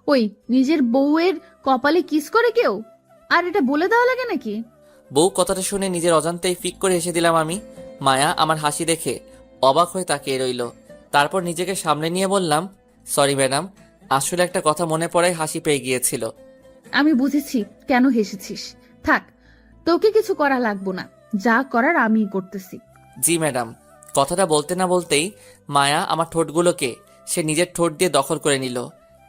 ওই, নিজের বউয়ের কপালে কিস করে কেউ? আর এটা বলে দেওয়া লাগে নাকি? বউ কথাটা শুনে নিজের অজান্তেই ফিক করে হেসে দিলাম আমি। মায়া আমার হাসি দেখে অবাক হয়ে তাকিয়ে রইল। তারপর নিজেকে সামনে নিয়ে বললাম, সরি ম্যাডাম, আসলে একটা কথা মনে পড়ায় হাসি পেয়ে গিয়েছিল। আমি বুঝেছি কেন হেসেছিস। থাক, তোকে কিছু করা লাগবো না, যা করার আমিই করতেছি। জি ম্যাডাম। কথাটা বলতে না বলতেই মায়া আমার ঠোঁটগুলোকে সে নিজের ঠোঁট দিয়ে দখল করে নিল।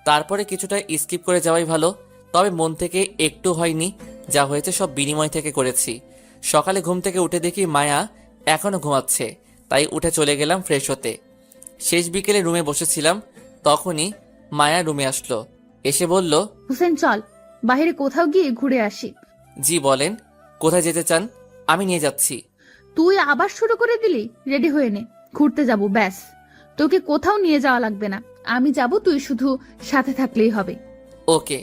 তারপরে কিছুটা স্কিপ করে যাওয়াই ভালো, তবে মন থেকে একটু হয়নি। যা হয়েছে সব বিনিময় থেকে করেছি। সকালে ঘুম থেকে উঠে দেখি মায়া এখনো ঘুমাচ্ছে, তাই উঠে চলে গেলাম ফ্রেশ হতে। শেষ বিকেলে রুমে বসেছিলাম, তখনই মায়া রুমে আসলো। এসে বলল, হুসেন, চল বাইরে কোথাও গিয়ে ঘুরে আসি। জি বলেন, কোথায় যেতে চান? আমি নিয়ে যাচ্ছি। তুই আবার শুরু করে দিলি? রেডি হয়ে নে, ঘুরতে যাব ব্যাস। তোকে কোথাও নিয়ে যাওয়া লাগবে না, আমি যাব, তুই শুধু সাথে থাকলেই হবে। ওকে।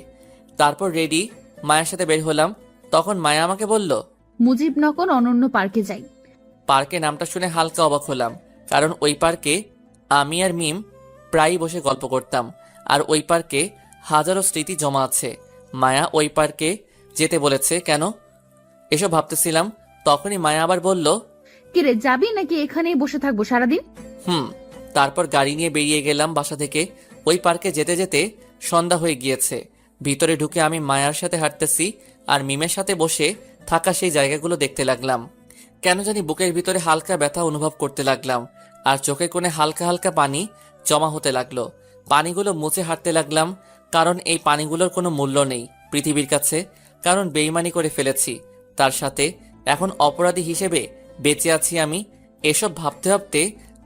তারপর রেডি মায়ের সাথে বের হলাম। তখন মায়া আমাকে বলল, মুজিবনগর অনন্য পার্কে যাই। পার্কে নামটা শুনে হালকা অবাক হলাম, কারণ ওই পার্কে আমি আর মিম প্রায়ই বসে গল্প করতাম, আর ওই পার্কে হাজারো স্মৃতি জমা আছে। মায়া ওই পার্কে যেতে বলেছে কেন, এসব ভাবতেছিলাম। তখনই মায়া আবার বলল, কিরে, যাবি নাকি এখানেই বসে থাকবো সারাদিন? হুম। তারপর গাড়ি নিয়ে বেরিয়ে গেলাম বাসা থেকে। ওই পার্কে যেতে যেতে সন্ধ্যা হয়ে গিয়েছে। ভিতরে ঢুকে আমি মায়ার সাথে হাঁটতেছি আর মিমের সাথে বসে থাকা সেই জায়গাগুলো দেখতে লাগলাম। কেন জানি বুকের ভিতরে হালকা ব্যথা অনুভব করতে লাগলাম, আর চোখের কোণে হালকা হালকা পানি জমা হতে লাগলো। পানিগুলো মুছে হাঁটতে লাগলাম, কারণ এই পানিগুলোর কোনো মূল্য নেই পৃথিবীর কাছে, কারণ বেইমানি করে ফেলেছি তার সাথে। এখন অপরাধী হিসেবে বেঁচে আছি আমি। এসব ভাবতে ভাবতে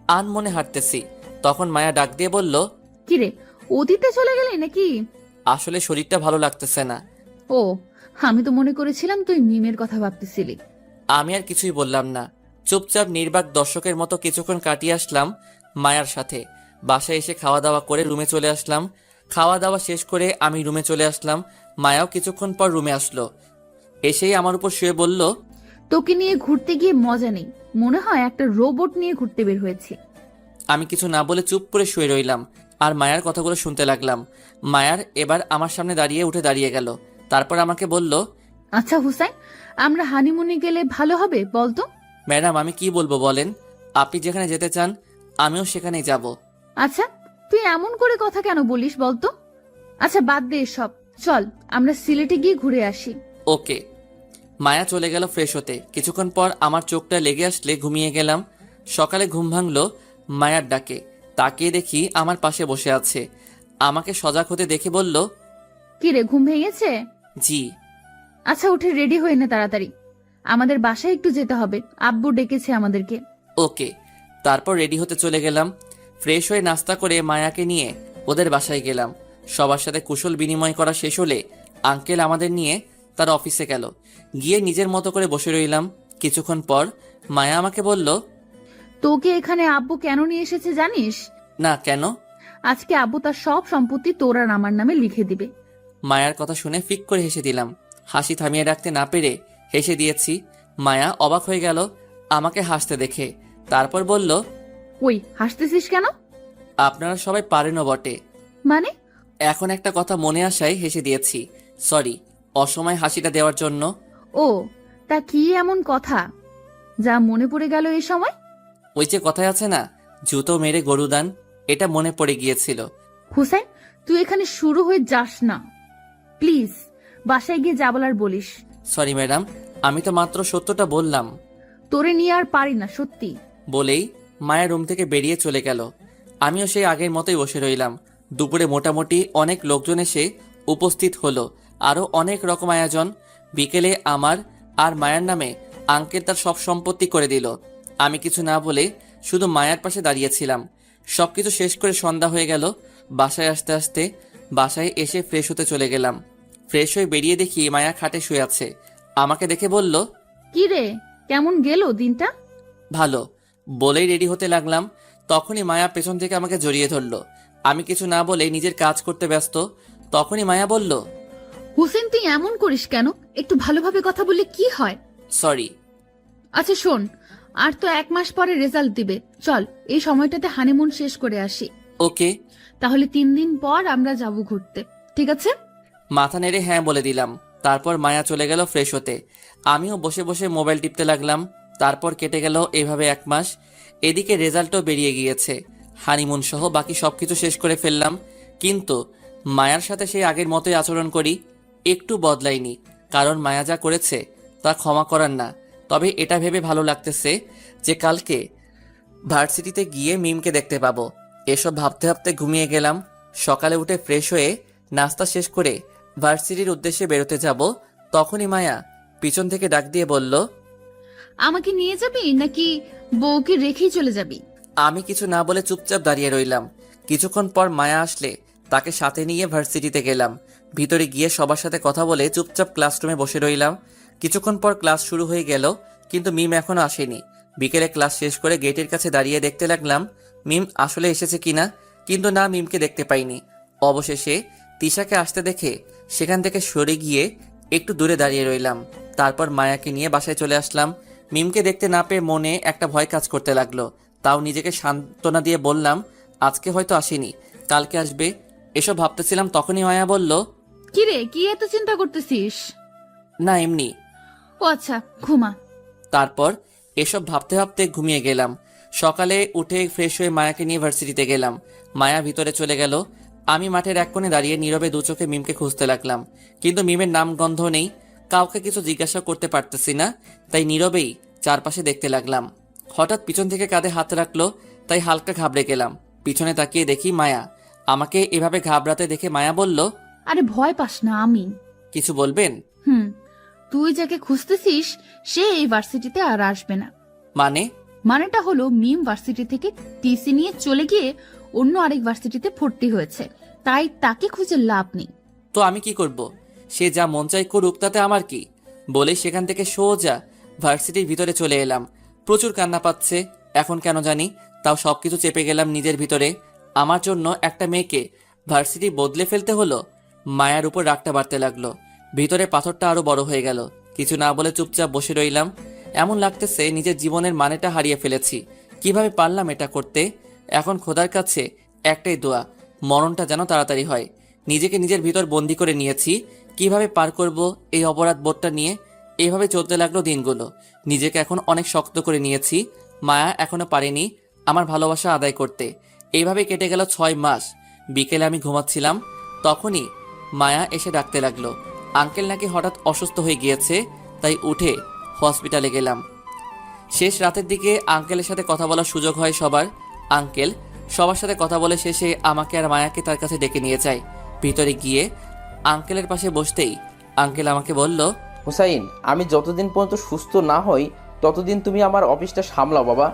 আনমনে হাঁটতেছি। তখন মায়া ডাক দিয়ে বলল, কিরে, অতীতে চলে গেলি নাকি? আসলে শরীরটা ভালো লাগতেছে না। ও, আমি তো মনে করেছিলাম তুই মিমের কথা ভাবতেছিলি। আমি আর কিছুই বললাম না, চুপচাপ নির্বাক দর্শকের মতো কিছুক্ষণ কাটিয়ে আসলাম মায়ার সাথে। বাসায় এসে খাওয়া দাওয়া করে রুমে চলে আসলাম। খাওয়া দাওয়া শেষ করে আমি রুমে চলে আসলাম। মায়াও কিছুক্ষণ পর রুমে আসলো। এসেই আমার উপর শুয়ে বলল, তোকে নিয়ে ঘুরতে গিয়ে মজা নেই, মনে হয় একটা রোবট নিয়ে ঘুরতে বের হয়েছে। আমি কিছু না বলে চুপ করে শুয়ে রইলাম আর মায়ার কথাগুলো শুনতে লাগলাম। মায়ার এবার আমার সামনে উঠে দাঁড়িয়ে গেল। তারপর আমাকে বলল, আচ্ছা হুসাইন, আমরা হানিমুনে গেলে ভালো হবে বলতো? ম্যাডাম আমি কি বলবো বলেন, আপনি যেখানে যেতে চান আমিও সেখানেই যাব। আচ্ছা, তুই এমন করে কথা কেন বলিস বলতো? আচ্ছা বাদ দে সব, চল আমরা সিলেটে গিয়ে ঘুরে আসি। ওকে। মায়া চলে গেল ফ্রেশ হতে। কিছুক্ষণ পর আমার চোখটা লেগে আসলে ঘুমিয়ে গেলাম। সকালে ঘুম ভাঙলো মায়ার ডাকে। তাকিয়ে দেখি আমার পাশে বসে আছে। আমাকে সজাগ হতে দেখে বলল, কিরে, ঘুম ভেঙেছে? জি। আচ্ছা উঠে রেডি হয়ে নে তাড়াতাড়ি, আমাদের বাসায় একটু যেতে হবে, আব্বু ডেকেছে আমাদেরকে। ওকে। তারপর রেডি হতে চলে গেলাম। ফ্রেশ হয়ে নাস্তা করে মায়াকে নিয়ে ওদের বাসায় গেলাম। সবার সাথে কুশল বিনিময় করা শেষ হলে আঙ্কেল আমাদের নিয়ে তার অফিসে গেল। গিয়ে নিজের মতো করে বসে রইলাম। কিছুক্ষণ পর মায়া আমাকে বলল, তোকে এখানে আব্বু কেন নিয়ে এসেছে জানিস? না কেন? আজকে আব্বু তার সব সম্পত্তি তোর আর আমার নামে লিখে দিবে। মায়ার কথা শুনে ফিক করে হেসে দিলাম। হাসি থামিয়ে রাখতে না পেরে হেসে দিয়েছি। মায়া অবাক হয়ে গেল আমাকে হাসতে দেখে। তারপর বলল, ওই হাসতেছিস কেন? আপনারা সবাই পারেনও বটে। মানে? এখন একটা কথা মনে আসায় হেসে দিয়েছি। সরি অসময় হাসিটা দেওয়ার জন্য। ও, তা কি এমন কথা যা মনে পড়ে গেল এই সময়? ওই যে কথায় আছে না, জুতো মেরে গরু দান, এটা মনে পড়ে গিয়েছিল। হুসাইন, তুই এখানে শুরু হয়ে যাস না প্লিজ, বাসায় গিয়ে যা বলার বলিস। সরি ম্যাডাম, আমি তো মাত্র সত্যটা বললাম। তোরে নিয়ে আর পারি না সত্যি। বলেই মায়া রুম থেকে বেরিয়ে চলে গেল। আমিও সেই আগের মতোই বসে রইলাম। দুপুরে মোটামুটি অনেক লোকজন এসে উপস্থিত হলো, আরও অনেক রকম আয়োজন। বিকেলে আমার আর মায়ার নামে আঙ্কেল তার সব সম্পত্তি করে দিল। আমি কিছু না বলে শুধু মায়ার পাশে দাঁড়িয়েছিলাম। সবকিছু শেষ করে সন্ধ্যা হয়ে গেল। বাসায় আসতে আসতে বাসায় এসে ফ্রেশ হতে চলে গেলাম। ফ্রেশ হয়ে বেরিয়ে দেখি মায়া খাটে শুয়ে আছে। আমাকে দেখে বলল, কি রে, কেমন গেল দিনটা? ভালো। বলেই রেডি হতে লাগলাম। তখনই মায়া পেছন থেকে আমাকে জড়িয়ে ধরলো। আমি কিছু না বলে নিজের কাজ করতে ব্যস্ত। তখনই মায়া বলল, হুসেন তুই এমন করিস কেন? একটু ভালোভাবে কথা বললে কি হয়? সরি। আচ্ছা শোন, আর তো 1 মাস পরে রেজাল্ট দিবে, চল এই সময়টাতে হানিমুন শেষ করে আসি। ওকে। তাহলে 3 দিন পর আমরা যাব ঘুরতে, ঠিক আছে? মাথা নেড়ে হ্যাঁ বলে দিলাম। তারপর মায়া চলে গেল ফ্রেশ হতে। আমিও বসে বসে মোবাইল টিপতে লাগলাম। তারপর কেটে গেল এভাবে 1 মাস। এদিকে রেজাল্টও বেরিয়ে গিয়েছে। হানিমুন সহ বাকি সবকিছু শেষ করে ফেললাম। কিন্তু মায়ার সাথে সেই আগের মতোই আচরণ করি, একটু বদলাইনি। কারণ মায়া যা করেছে তা ক্ষমা করার না। তবে এটা ভেবে ভালো লাগতেছে যে কালকে ভার্সিটিতে গিয়ে মিমকে দেখতে পাবো। এসব ভাবতে ভাবতে ঘুমিয়ে গেলাম। সকালে উঠে ফ্রেশ হয়ে নাস্তা শেষ করে ভার্সিটির উদ্দেশ্যে বেরোতে যাব। তখনই মায়া পিছন থেকে ডাক দিয়ে বলল, আমাকে নিয়ে যাবি নাকি বউকে রেখেই চলে যাবি? আমি কিছু না বলে চুপচাপ দাঁড়িয়ে রইলাম। কিছুক্ষণ পর মায়া আসলে তাকে সাথে নিয়ে ভার্সিটিতে গেলাম। ভিতরে গিয়ে সবার সাথে কথা বলে চুপচাপ ক্লাসরুমে বসে রইলাম। কিছুক্ষণ পর ক্লাস শুরু হয়ে গেল, কিন্তু মিম এখনো আসেনি। বিকেলে ক্লাস শেষ করে গেটের কাছে দাঁড়িয়ে দেখতে লাগলাম মিম আসলে এসেছে কিনা, কিন্তু না, মিমকে দেখতে পাইনি। অবশেষে তিশাকে আসতে দেখে সেখান থেকে সরে গিয়ে একটু দূরে দাঁড়িয়ে রইলাম। তারপর মায়াকে নিয়ে বাসায় চলে আসলাম। মিমকে দেখতে না পেয়ে মনে একটা ভয় কাজ করতে লাগলো। তাও নিজেকে সান্ত্বনা দিয়ে বললাম, আজকে হয়তো আসেনি, কালকে আসবে। এসব ভাবতেছিলাম, তখনই মায়া বলল, কিরে, কি এত চিন্তা করতেছিস? না এমনি। ও আচ্ছা, ঘুমা। তারপর এসব ভাবতে ভাবতে ঘুমিয়ে গেলাম। সকালে উঠে ফ্রেশ হয়ে মায়াকে নিয়ে ভার্সিটিতে গেলাম। মায়া ভিতরে চলে গেল। আমি মাঠের এক কোণে দাঁড়িয়ে নীরবে দু চোখে মিমকে খুঁজতে লাগলাম, কিন্তু মিমের নাম গন্ধ নেই। কাউকে কিছু জিজ্ঞাসা করতে পারতেছি না, তাই নীরবেই চারপাশে দেখতে লাগলাম। হঠাৎ পিছন থেকে কাঁধে হাত রাখলো, তাই হালকা ঘাবড়ে গেলাম। পিছনে তাকিয়ে দেখি মায়া। আমাকে এভাবে ঘাবড়াতে দেখে মায়া বলল, আরে ভয় পাস না, আমি। কিছু বলবেন? তুই যাকে খুঁজতেছিস সে এই ভার্সিটিতে আর আসবে না। মানেটা হলো মিম ভার্সিটি থেকে টিসি নিয়ে চলে গিয়ে অন্য আরেক ভার্সিটিতে ভর্তি হয়েছে, তাই তাকে খুঁজে লাভ নেই। তো আমি কি করব? সে যা মন চাই করুক, তাতে আমার কি? বলে সেখান থেকে সোজা ভার্সিটির ভিতরে চলে এলাম। প্রচুর কান্না পাচ্ছে এখন কেন জানি, তাও সবকিছু চেপে গেলাম নিজের ভিতরে। আমার জন্য একটা মেয়েকে ভার্সিটি বদলে ফেলতে হলো। মায়ার উপর রাগটা বাড়তে লাগলো। ভিতরে পাথরটা আরো বড় হয়ে গেল। কিছু না বলে চুপচাপ বসে রইলাম। এমন লাগতেছে নিজের জীবনের মানেটা হারিয়ে ফেলেছি। কিভাবে পারলাম এটা করতে? এখন খোদার কাছে একটাই দোয়া, মরণটা যেন তাড়াতাড়ি হয়। নিজেকে নিজের ভিতর বন্দি করে নিয়েছি। কিভাবে পার করব এই অপরাধ বোধটা নিয়ে? এভাবে চলতে লাগলো দিনগুলো। নিজেকে এখন অনেক শক্ত করে নিয়েছি। মায়া এখনো পারেনি আমার ভালোবাসা আদায় করতে। এইভাবে কেটে গেল 6 মাস। বিকেলে আমি ঘুমাচ্ছিলাম, তখনই মায়া এসে ডাকতে লাগলো। আঙ্কেল নাকি হঠাৎ অসুস্থ হয়ে গিয়েছে, তাই উঠে হসপিটালে গেলাম। শেষ রাতের দিকে আঙ্কেলের সাথে কথা বলার সুযোগ হয় সবার। আঙ্কেল সবার সাথে কথা বলে শেষে আমাকে আর মায়াকে তার কাছে ডেকে নিয়ে যায়। ভিতরে গিয়ে আঙ্কেলের পাশে বসতেই আঙ্কেল আমাকে বলল, হুসাইন, আমি যতদিন পর্যন্ত সুস্থ না হই ততদিন তুমি আমার অফিসটা সামলাও বাবা।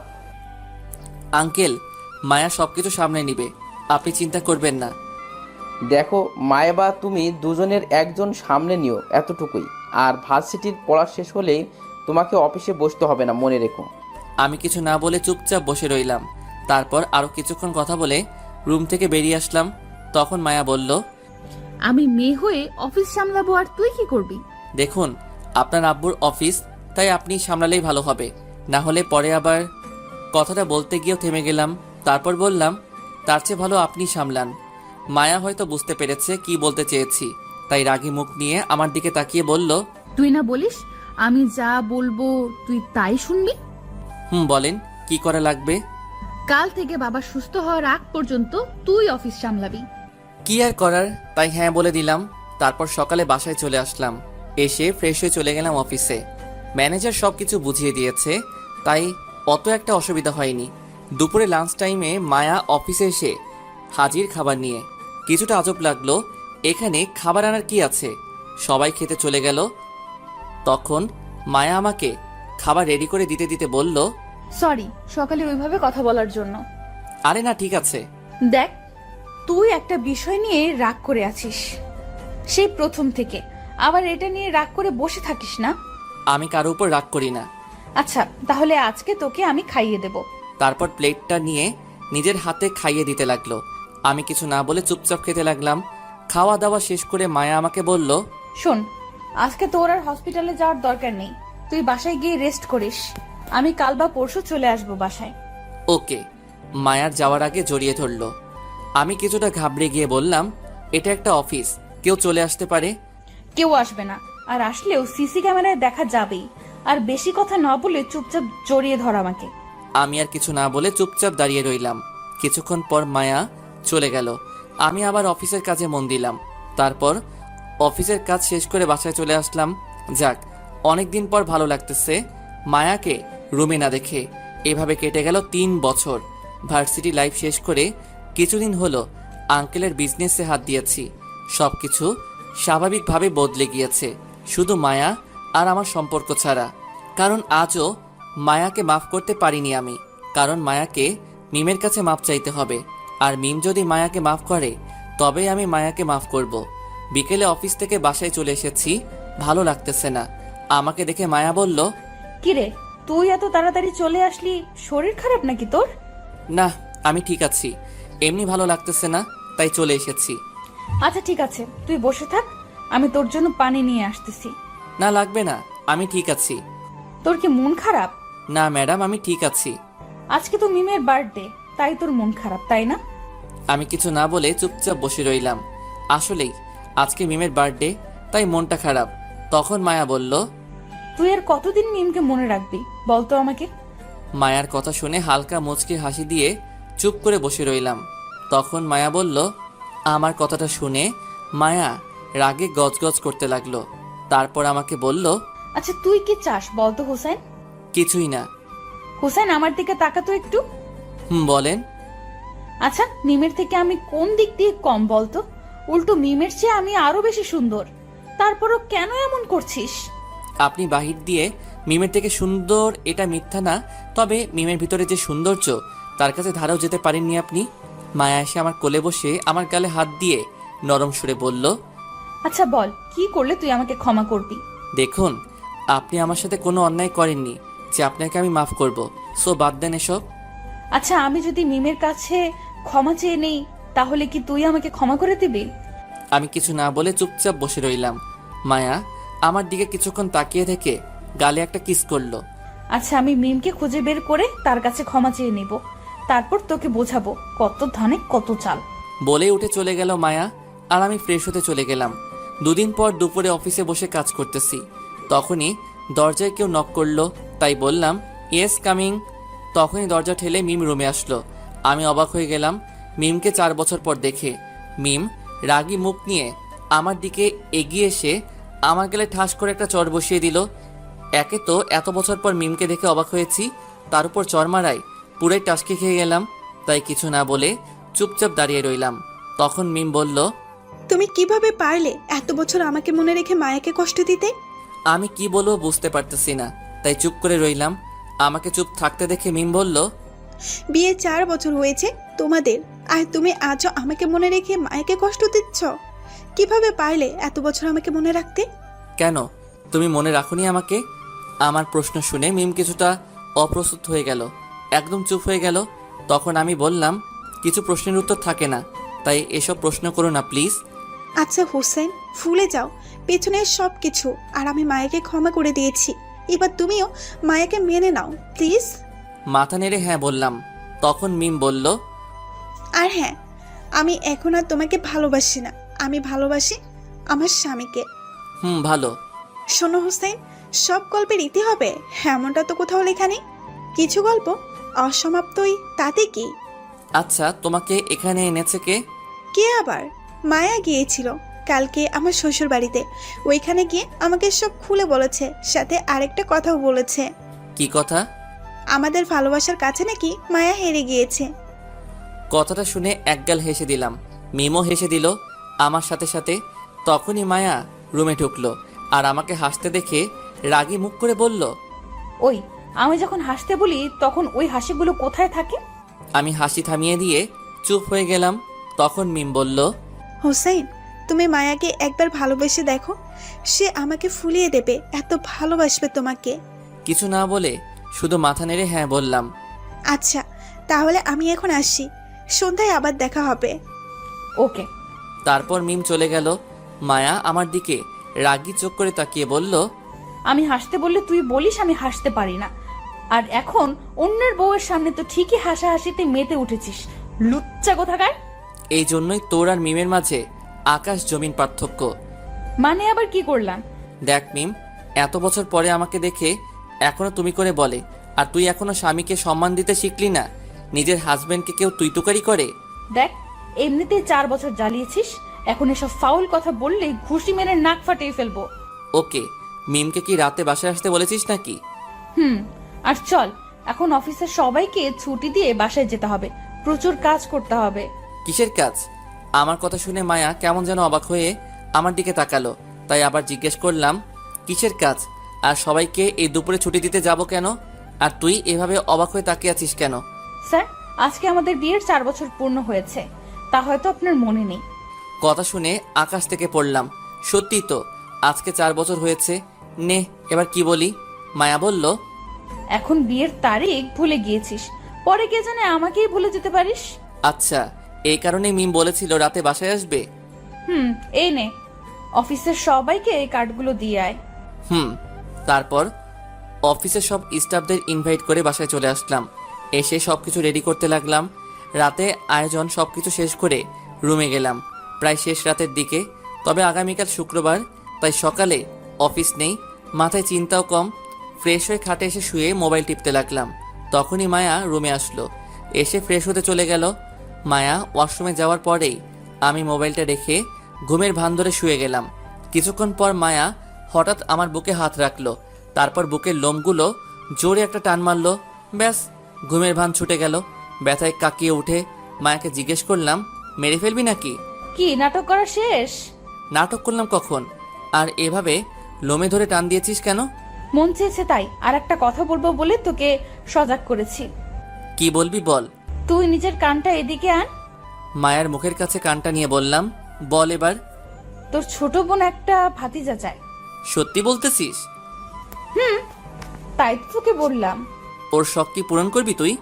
আঙ্কেল, মায়া সবকিছু সামনে নিবে, আপনি চিন্তা করবেন না। দেখো, মায়ে বা তুমি দুজনের একজন সামনে নিও, এতটুকুই। আর ভার্সিটির পড়া শেষ হলেই তোমাকে অফিসে বসতে হবে না, মনে রেখো। আমি কিছু না বলে চুপচাপ বসে রইলাম। তারপর আরো কিছুক্ষণ কথা বলে রুম থেকে বেরিয়ে আসলাম। তখন মায়া বলল, আমি মেয়ে হয়ে অফিস সামলাবো আর তুই কি করবি? দেখুন, আপনার আব্বুর অফিস, তাই আপনি সামলালেই ভালো হবে, না হলে পরে আবার। কথাটা বলতে গিয়েও থেমে গেলাম। তারপর বললাম, তার চেয়ে ভালো আপনি সামলান। মায়া হয়তো বুঝতে পেরেছে কি বলতে চেয়েছি, তাই রাগী মুখ নিয়ে আমার দিকে তাকিয়ে বলল, তুই না বলিস আমি যা বলবো তুই তাই শুনবি? বলেন, কি করা লাগবে? কাল থেকে বাবা সুস্থ হওয়ার আগ পর্যন্ত তুই অফিস সামলাবি। কি আর করার, তাই হ্যাঁ বলে দিলাম। তারপর সকালে বাসায় চলে আসলাম। এসে ফ্রেশ হয়ে চলে গেলাম অফিসে। ম্যানেজার সবকিছু বুঝিয়ে দিয়েছে, তাই অত একটা অসুবিধা হয়নি। দুপুরে লাঞ্চ টাইমে মায়া অফিসে এসে হাজির খাবার নিয়ে। কিছুটা আজব লাগলো, এখানে খাবার আনার কি আছে? সবাই খেতে চলে গেল। তখন মায়া আমাকে খাবার রেডি করে দিতে দিতে বলল, সরি সকালে ওইভাবে কথা বলার জন্য। আরে না, ঠিক আছে। দেখ, তুই একটা বিষয় নিয়ে রাগ করে আছিস সেই প্রথম থেকে, আবার এটা নিয়ে রাগ করে বসে থাকিস না। আমি কারো উপর রাগ করি না। আচ্ছা, তাহলে আজকে তোকে আমি খাইয়ে দেব। তারপর প্লেটটা নিয়ে নিজের হাতে খাইয়ে দিতে লাগলো। আমি কিছু না বলে চুপচাপ খেতে লাগলাম। খাওয়া দাওয়া শেষ করে মায়া আমাকে বলল, শোন, আজকে তোর আর হসপিটালে যাওয়ার দরকার নেই, তুই বাসায় গিয়ে রেস্ট করিস। আমি কাল বা পরশু চলে আসবো বাসায়। ওকে। মায়ার যাওয়ার আগে জড়িয়ে ধরলো। আমি কিছুটা ঘাবড়ে গিয়ে বললাম, এটা একটা অফিস, কেউ চলে আসতে পারে। কেউ আসবে না, আর আসলেও সিসি ক্যামেরায় দেখা যাবেই। আর বেশি কথা না বলে চুপচাপ জড়িয়ে ধর আমাকে। আমি আর কিছু না বলে চুপচাপ দাঁড়িয়ে রইলাম। কিছুক্ষণ পর মায়া চলে গেল। আমি আবার অফিসের কাজে মন দিলাম। তারপর অফিসের কাজ শেষ করে বাসায় চলে আসলাম। যাক, অনেকদিন পর ভালো লাগতেছে মায়াকে রুমে না দেখে। এভাবে কেটে গেল 3 বছর। ভার্সিটি লাইফ শেষ করে কিছুদিন হলো আঙ্কেলের বিজনেসে হাত দিয়েছি। সবকিছু স্বাভাবিকভাবে বদলে গিয়েছে, শুধু মায়া আর আমার সম্পর্ক ছাড়া। কারণ আজও মায়াকে মাফ করতে পারিনি আমি। কারণ মায়াকে মিমের কাছে মাফ চাইতে হবে, আর মিম যদি মায়াকে মাফ করে তবেই আমি মায়াকে মাফ করব। বিকেলে অফিস থেকে বাসায় চলে এসেছি, ভালো লাগতেছে না। আমাকে দেখে মায়া বলল, কিরে, তুই এত তাড়াতাড়ি চলে আসলি, শরীর খারাপ নাকি তোর? না, আমি ঠিক আছি। এমনি ভালো লাগতেছে না, তাই চলে এসেছি। আচ্ছা ঠিক আছে, তুই বসে থাক, আমি তোর জন্য পানি নিয়ে আসতেছি। না লাগবে না, আমি ঠিক আছি। তোর কি মন খারাপ? না ম্যাডাম, আমি ঠিক আছি। আজকে তো মিমের বার্থডে, তাই তোর মন খারাপ, তাই না? আমি কিছু না বলে চুপচাপ বসে রইলাম। আসলেই আজকে মিমের বার্থডে, তাই মনটা খারাপ। তখন মায়া বলল, তুই আর কতদিন মিমকে মনে রাখবি বলতো আমাকে? মায়ার কথা শুনে হালকা মুচকি হাসি দিয়ে চুপ করে বসে রইলাম। তখন মায়া বলল, আমার কথাটা শুনে মায়া রাগে গজগজ করতে লাগলো। তারপর আমাকে বলল, আচ্ছা তুই কি চাস বলতো হোসেন? কিছুই না। হোসেন আমার দিকে তাকাতো একটু। বলেন। আচ্ছা মিমের থেকে আমি কোন দিক দিয়ে কম বলতো? উল্টো মিমের চেয়ে আমি আরো বেশি সুন্দর, তারপরও কেন এমন করছিস? আপনি বাহির দিয়ে মিমের থেকে সুন্দর এটা মিথ্যা না, তবে মিমের ভিতরে যে সৌন্দর্য তার কাছে ধারাও যেতে পারেননি আপনি। মায়া এসে আমার কোলে বসে আমার গালে হাত দিয়ে নরম সুরে বলল, আচ্ছা বল, কি করলে তুই আমাকে ক্ষমা করবি? দেখুন, আপনি আমার সাথে কোনো অন্যায় করেননি যে আপনাকে আমি মাফ করব, সো বাদ দেন এসব। আচ্ছা আমি যদি মিমের কাছে ক্ষমা চেয়ে নেই, তাহলে কি তুই আমাকে ক্ষমা করে দিবি? আমি কিছু না বলে চুপচাপ বসে রইলাম। মায়া আমার দিকে কিছুক্ষণ তাকিয়ে থেকে গালে একটা কিস করলো। আচ্ছা আমি মিমকে খুঁজে বের করে তার কাছে ক্ষমা চেয়ে নিব, তারপর তোকে বোঝাবো কত ধানে কত চাল। বলে উঠে চলে গেল মায়া, আর আমি ফ্রেশ হতে চলে গেলাম। দুদিন পর দুপুরে অফিসে বসে কাজ করতেছি, তখনই দরজায় কেউ নক করলো, তাই বললাম, ইয়েস কামিং। তখনই দরজা ঠেলে মিম রুমে আসলো। আমি অবাক হয়ে গেলাম মিমকে 4 বছর পর দেখে। মিম রাগী মুখ নিয়ে আমার দিকে এগিয়ে এসে আমার গালে ঠাস করে একটা চড় বসিয়ে দিল। একে তো এত বছর পর মিমকে দেখে অবাক হয়েছি, তার উপর চড় মারায় পুরাই টাসকে খেয়ে গেলাম। তাই কিছু না বলে চুপচাপ দাঁড়িয়ে রইলাম। তখন মিম বলল, তুমি কিভাবে পারলে এত বছর আমাকে মনে রেখে মায়াকে কষ্ট দিতে? আমি কি বলবো বুঝতে পারতেছি না, তাই চুপ করে রইলাম। আমাকে চুপ থাকতে দেখে মিম বলল, বিয়ে 4 বছর হয়েছে তোমাদের, আর তুমি আজও আমাকে মনে রেখে মায়াকে কষ্ট দিচ্ছ? কিভাবে পারলে এত বছর আমাকে মনে রাখতে? কেন তুমি মনে রাখোনি আমাকে? আমার প্রশ্ন শুনে মিম কিছুটা অপ্রস্তুত হয়ে গেল, একদম চুপ হয়ে গেল। তখন আমি বললাম, কিছু প্রশ্নের উত্তর থাকে না, তাই এসব প্রশ্ন করো না প্লিজ। আচ্ছা হোসেন, ভুলে যাও পেছনের সব কিছু, আর আমি মায়াকে ক্ষমা করে দিয়েছি। এবার তুমিও মায়াকে মেনে নাও প্লিজ। মাথা নেড়ে হ্যাঁ বললাম। তখন মিম বলল, আর হ্যাঁ, আমি এখন আর তোমাকে ভালোবাসি না, আমি ভালোবাসি আমার স্বামীকে। ভালো। শোনো হোসেন, সব গল্পের ইতি হবে এমনটা তো কোথাও লেখা নেই। কিছু গল্প অসমাপ্তই, তাতে কি? আচ্ছা তোমাকে এখানে এনেছে কে? কে আবার? মায়া গিয়েছিল কালকে আমার শ্বশুর বাড়িতে, ওইখানে গিয়ে আমাকে সব খুলে বলেছে, সাথে আরেকটা কথাও বলেছে। কি কথা? আমাদের ভালোবাসার কাছে নাকি মায়া হেরে গিয়েছে। কথাটা শুনে একগাল হেসে দিলাম, মিমও হেসে দিল আমার সাথে সাথে। তখনই মায়া রুমে ঢুকলো, আর আমাকে হাসতে দেখে রাগী মুখ করে বলল, ওই আমি যখন হাসতে বলি তখন ওই হাসিগুলো কোথায় থাকে? আমি হাসি থামিয়ে দিয়ে চুপ হয়ে গেলাম। তখন মিম বলল, হোসেন, তুমি মায়াকে একবার ভালোবেসে দেখো, সে আমাকে ফুলিয়ে দেবে, এত ভালোবাসবে তোমাকে। কিছু না বলে শুধু মাথা নেড়ে হ্যাঁ বললাম। আচ্ছা তাহলে আমি এখন আসি, সন্ধ্যায় আবার দেখা হবে। ওকে। তারপর মিম চলে গেল। মায়া আমার দিকে রাগী চোখ করে তাকিয়ে বলল, আমি হাসতে বললে তুই বলিস আমি হাসতে পারি না, আর এখন অন্যের বউয়ের সামনে তো ঠিকই হাসাহাসিতে মেতে উঠেছিস, লুচ্চা কোথাকার। এই জন্যই তোর আর মিমের মাঝে আকাশ জমিন পার্থক্য। মানে আবার কি করলাম? দেখ মিম, এত বছর পরে আমাকে দেখে এখনো তুমি করে বলে, আর তুই এখনো স্বামীকে সম্মান দিতে শিখলি না। নিজের হাজবেন্ডকে কেউ তুই তুকারি করে? দেখ, এমনিতেই 4 বছর জ্বালিয়েছিস, এখন এসব ফাউল কথা বললেই ঘুষি মেরে নাক ফাটিয়ে ফেলবো। ওকে, মিমকে কি রাতে বাসায় আসতে বলেছিস নাকি? আর চল, এখন অফিসের সবাইকে ছুটি দিয়ে বাসায় যেতে হবে, প্রচুর কাজ করতে হবে। কিসের কাজ? আমার কথা শুনে মায়া কেমন যেন অবাক হয়ে আমার দিকে তাকালো, তাই আবার জিজ্ঞেস করলাম, কিসের কাজ? আর সবাইকে এই দুপুরে ছুটি দিতে যাব কেন? আর তুই এভাবে অবাক হয়ে তাকিয়ে আছিস কেন? স্যার, আজকে আমাদের বিয়ের 4 বছর পূর্ণ হয়েছে, তা হয়তো আপনার মনে নেই। কথা শুনে আকাশ থেকে পড়লাম, সত্যি তো আজকে 4 বছর হয়েছে। নে এবার কি বলি? মায়া বলল, এখন বিয়ের তারিখ ভুলে গিয়েছিস, পরে কে জানে আমাকেই ভুলে যেতে পারিস। আচ্ছা, এই কারণেই মিম বলেছিল রাতে বাসায় আসবে। এই নে, অফিসের সবাইকে এই কার্ডগুলো দিয়ে আয়। তারপর অফিসের সব স্টাফদের ইনভাইট করে বাসায় চলে আসলাম। এসে সবকিছু রেডি করতে লাগলাম। রাতে আয়োজন সবকিছু শেষ করে রুমে গেলাম প্রায় শেষ রাতের দিকে। তবে আগামীকাল শুক্রবার, তাই সকালে অফিস নেই, মাথায় চিন্তাও কম। ফ্রেশ হয়ে খাটে এসে শুয়ে মোবাইল টিপতে লাগলাম। তখনই মায়া রুমে আসলো, এসে ফ্রেশ হতে চলে গেল। মায়া ওয়াশরুমে যাওয়ার পরেই আমি মোবাইলটা রেখে ঘুমের ভান ধরে শুয়ে গেলাম। কিছুক্ষণ পর মায়া হঠাৎ আমার বুকে হাত রাখলো, তারপর বুকের লোমগুলো জোরে একটা টান মারলো। ব্যাস, ঘুমের ভান ছুটে গেল। ব্যথায় কাকিয়ে উঠে মায়াকে জিজ্ঞেস করলাম, মেরে ফেলবি নাকি? কি নাটক করা শেষ? নাটক করলাম কখন? আর এভাবে লোমে ধরে টান দিয়েছিস কেন? মন চেয়েছে তাই। আর একটা কথা বলবো বলে তোকে সজাগ করেছি। কি বলবি বল। তুই নিজের কানটা এদিকে আন। মায়ার মুখের কাছে কানটা নিয়ে বললাম, বল এবার। তোর ছোট বোন একটা ভাতিজা চায়। সত্যি বলতেছিস? তাই তো তোকে বললাম। ওর শখ কি পূরণ করবি তুই?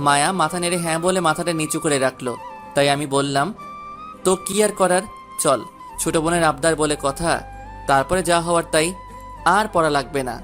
মায়া মাথা নেড়ে হ্যাঁ বলে মাথাটা নিচু করে রাখলো। তাই আমি বললাম, তো কি আর করার, চল। ছোট বোনের আবদার বলে কথা, তারপরে যা হওয়ার তাই। আর পড়া লাগবে না।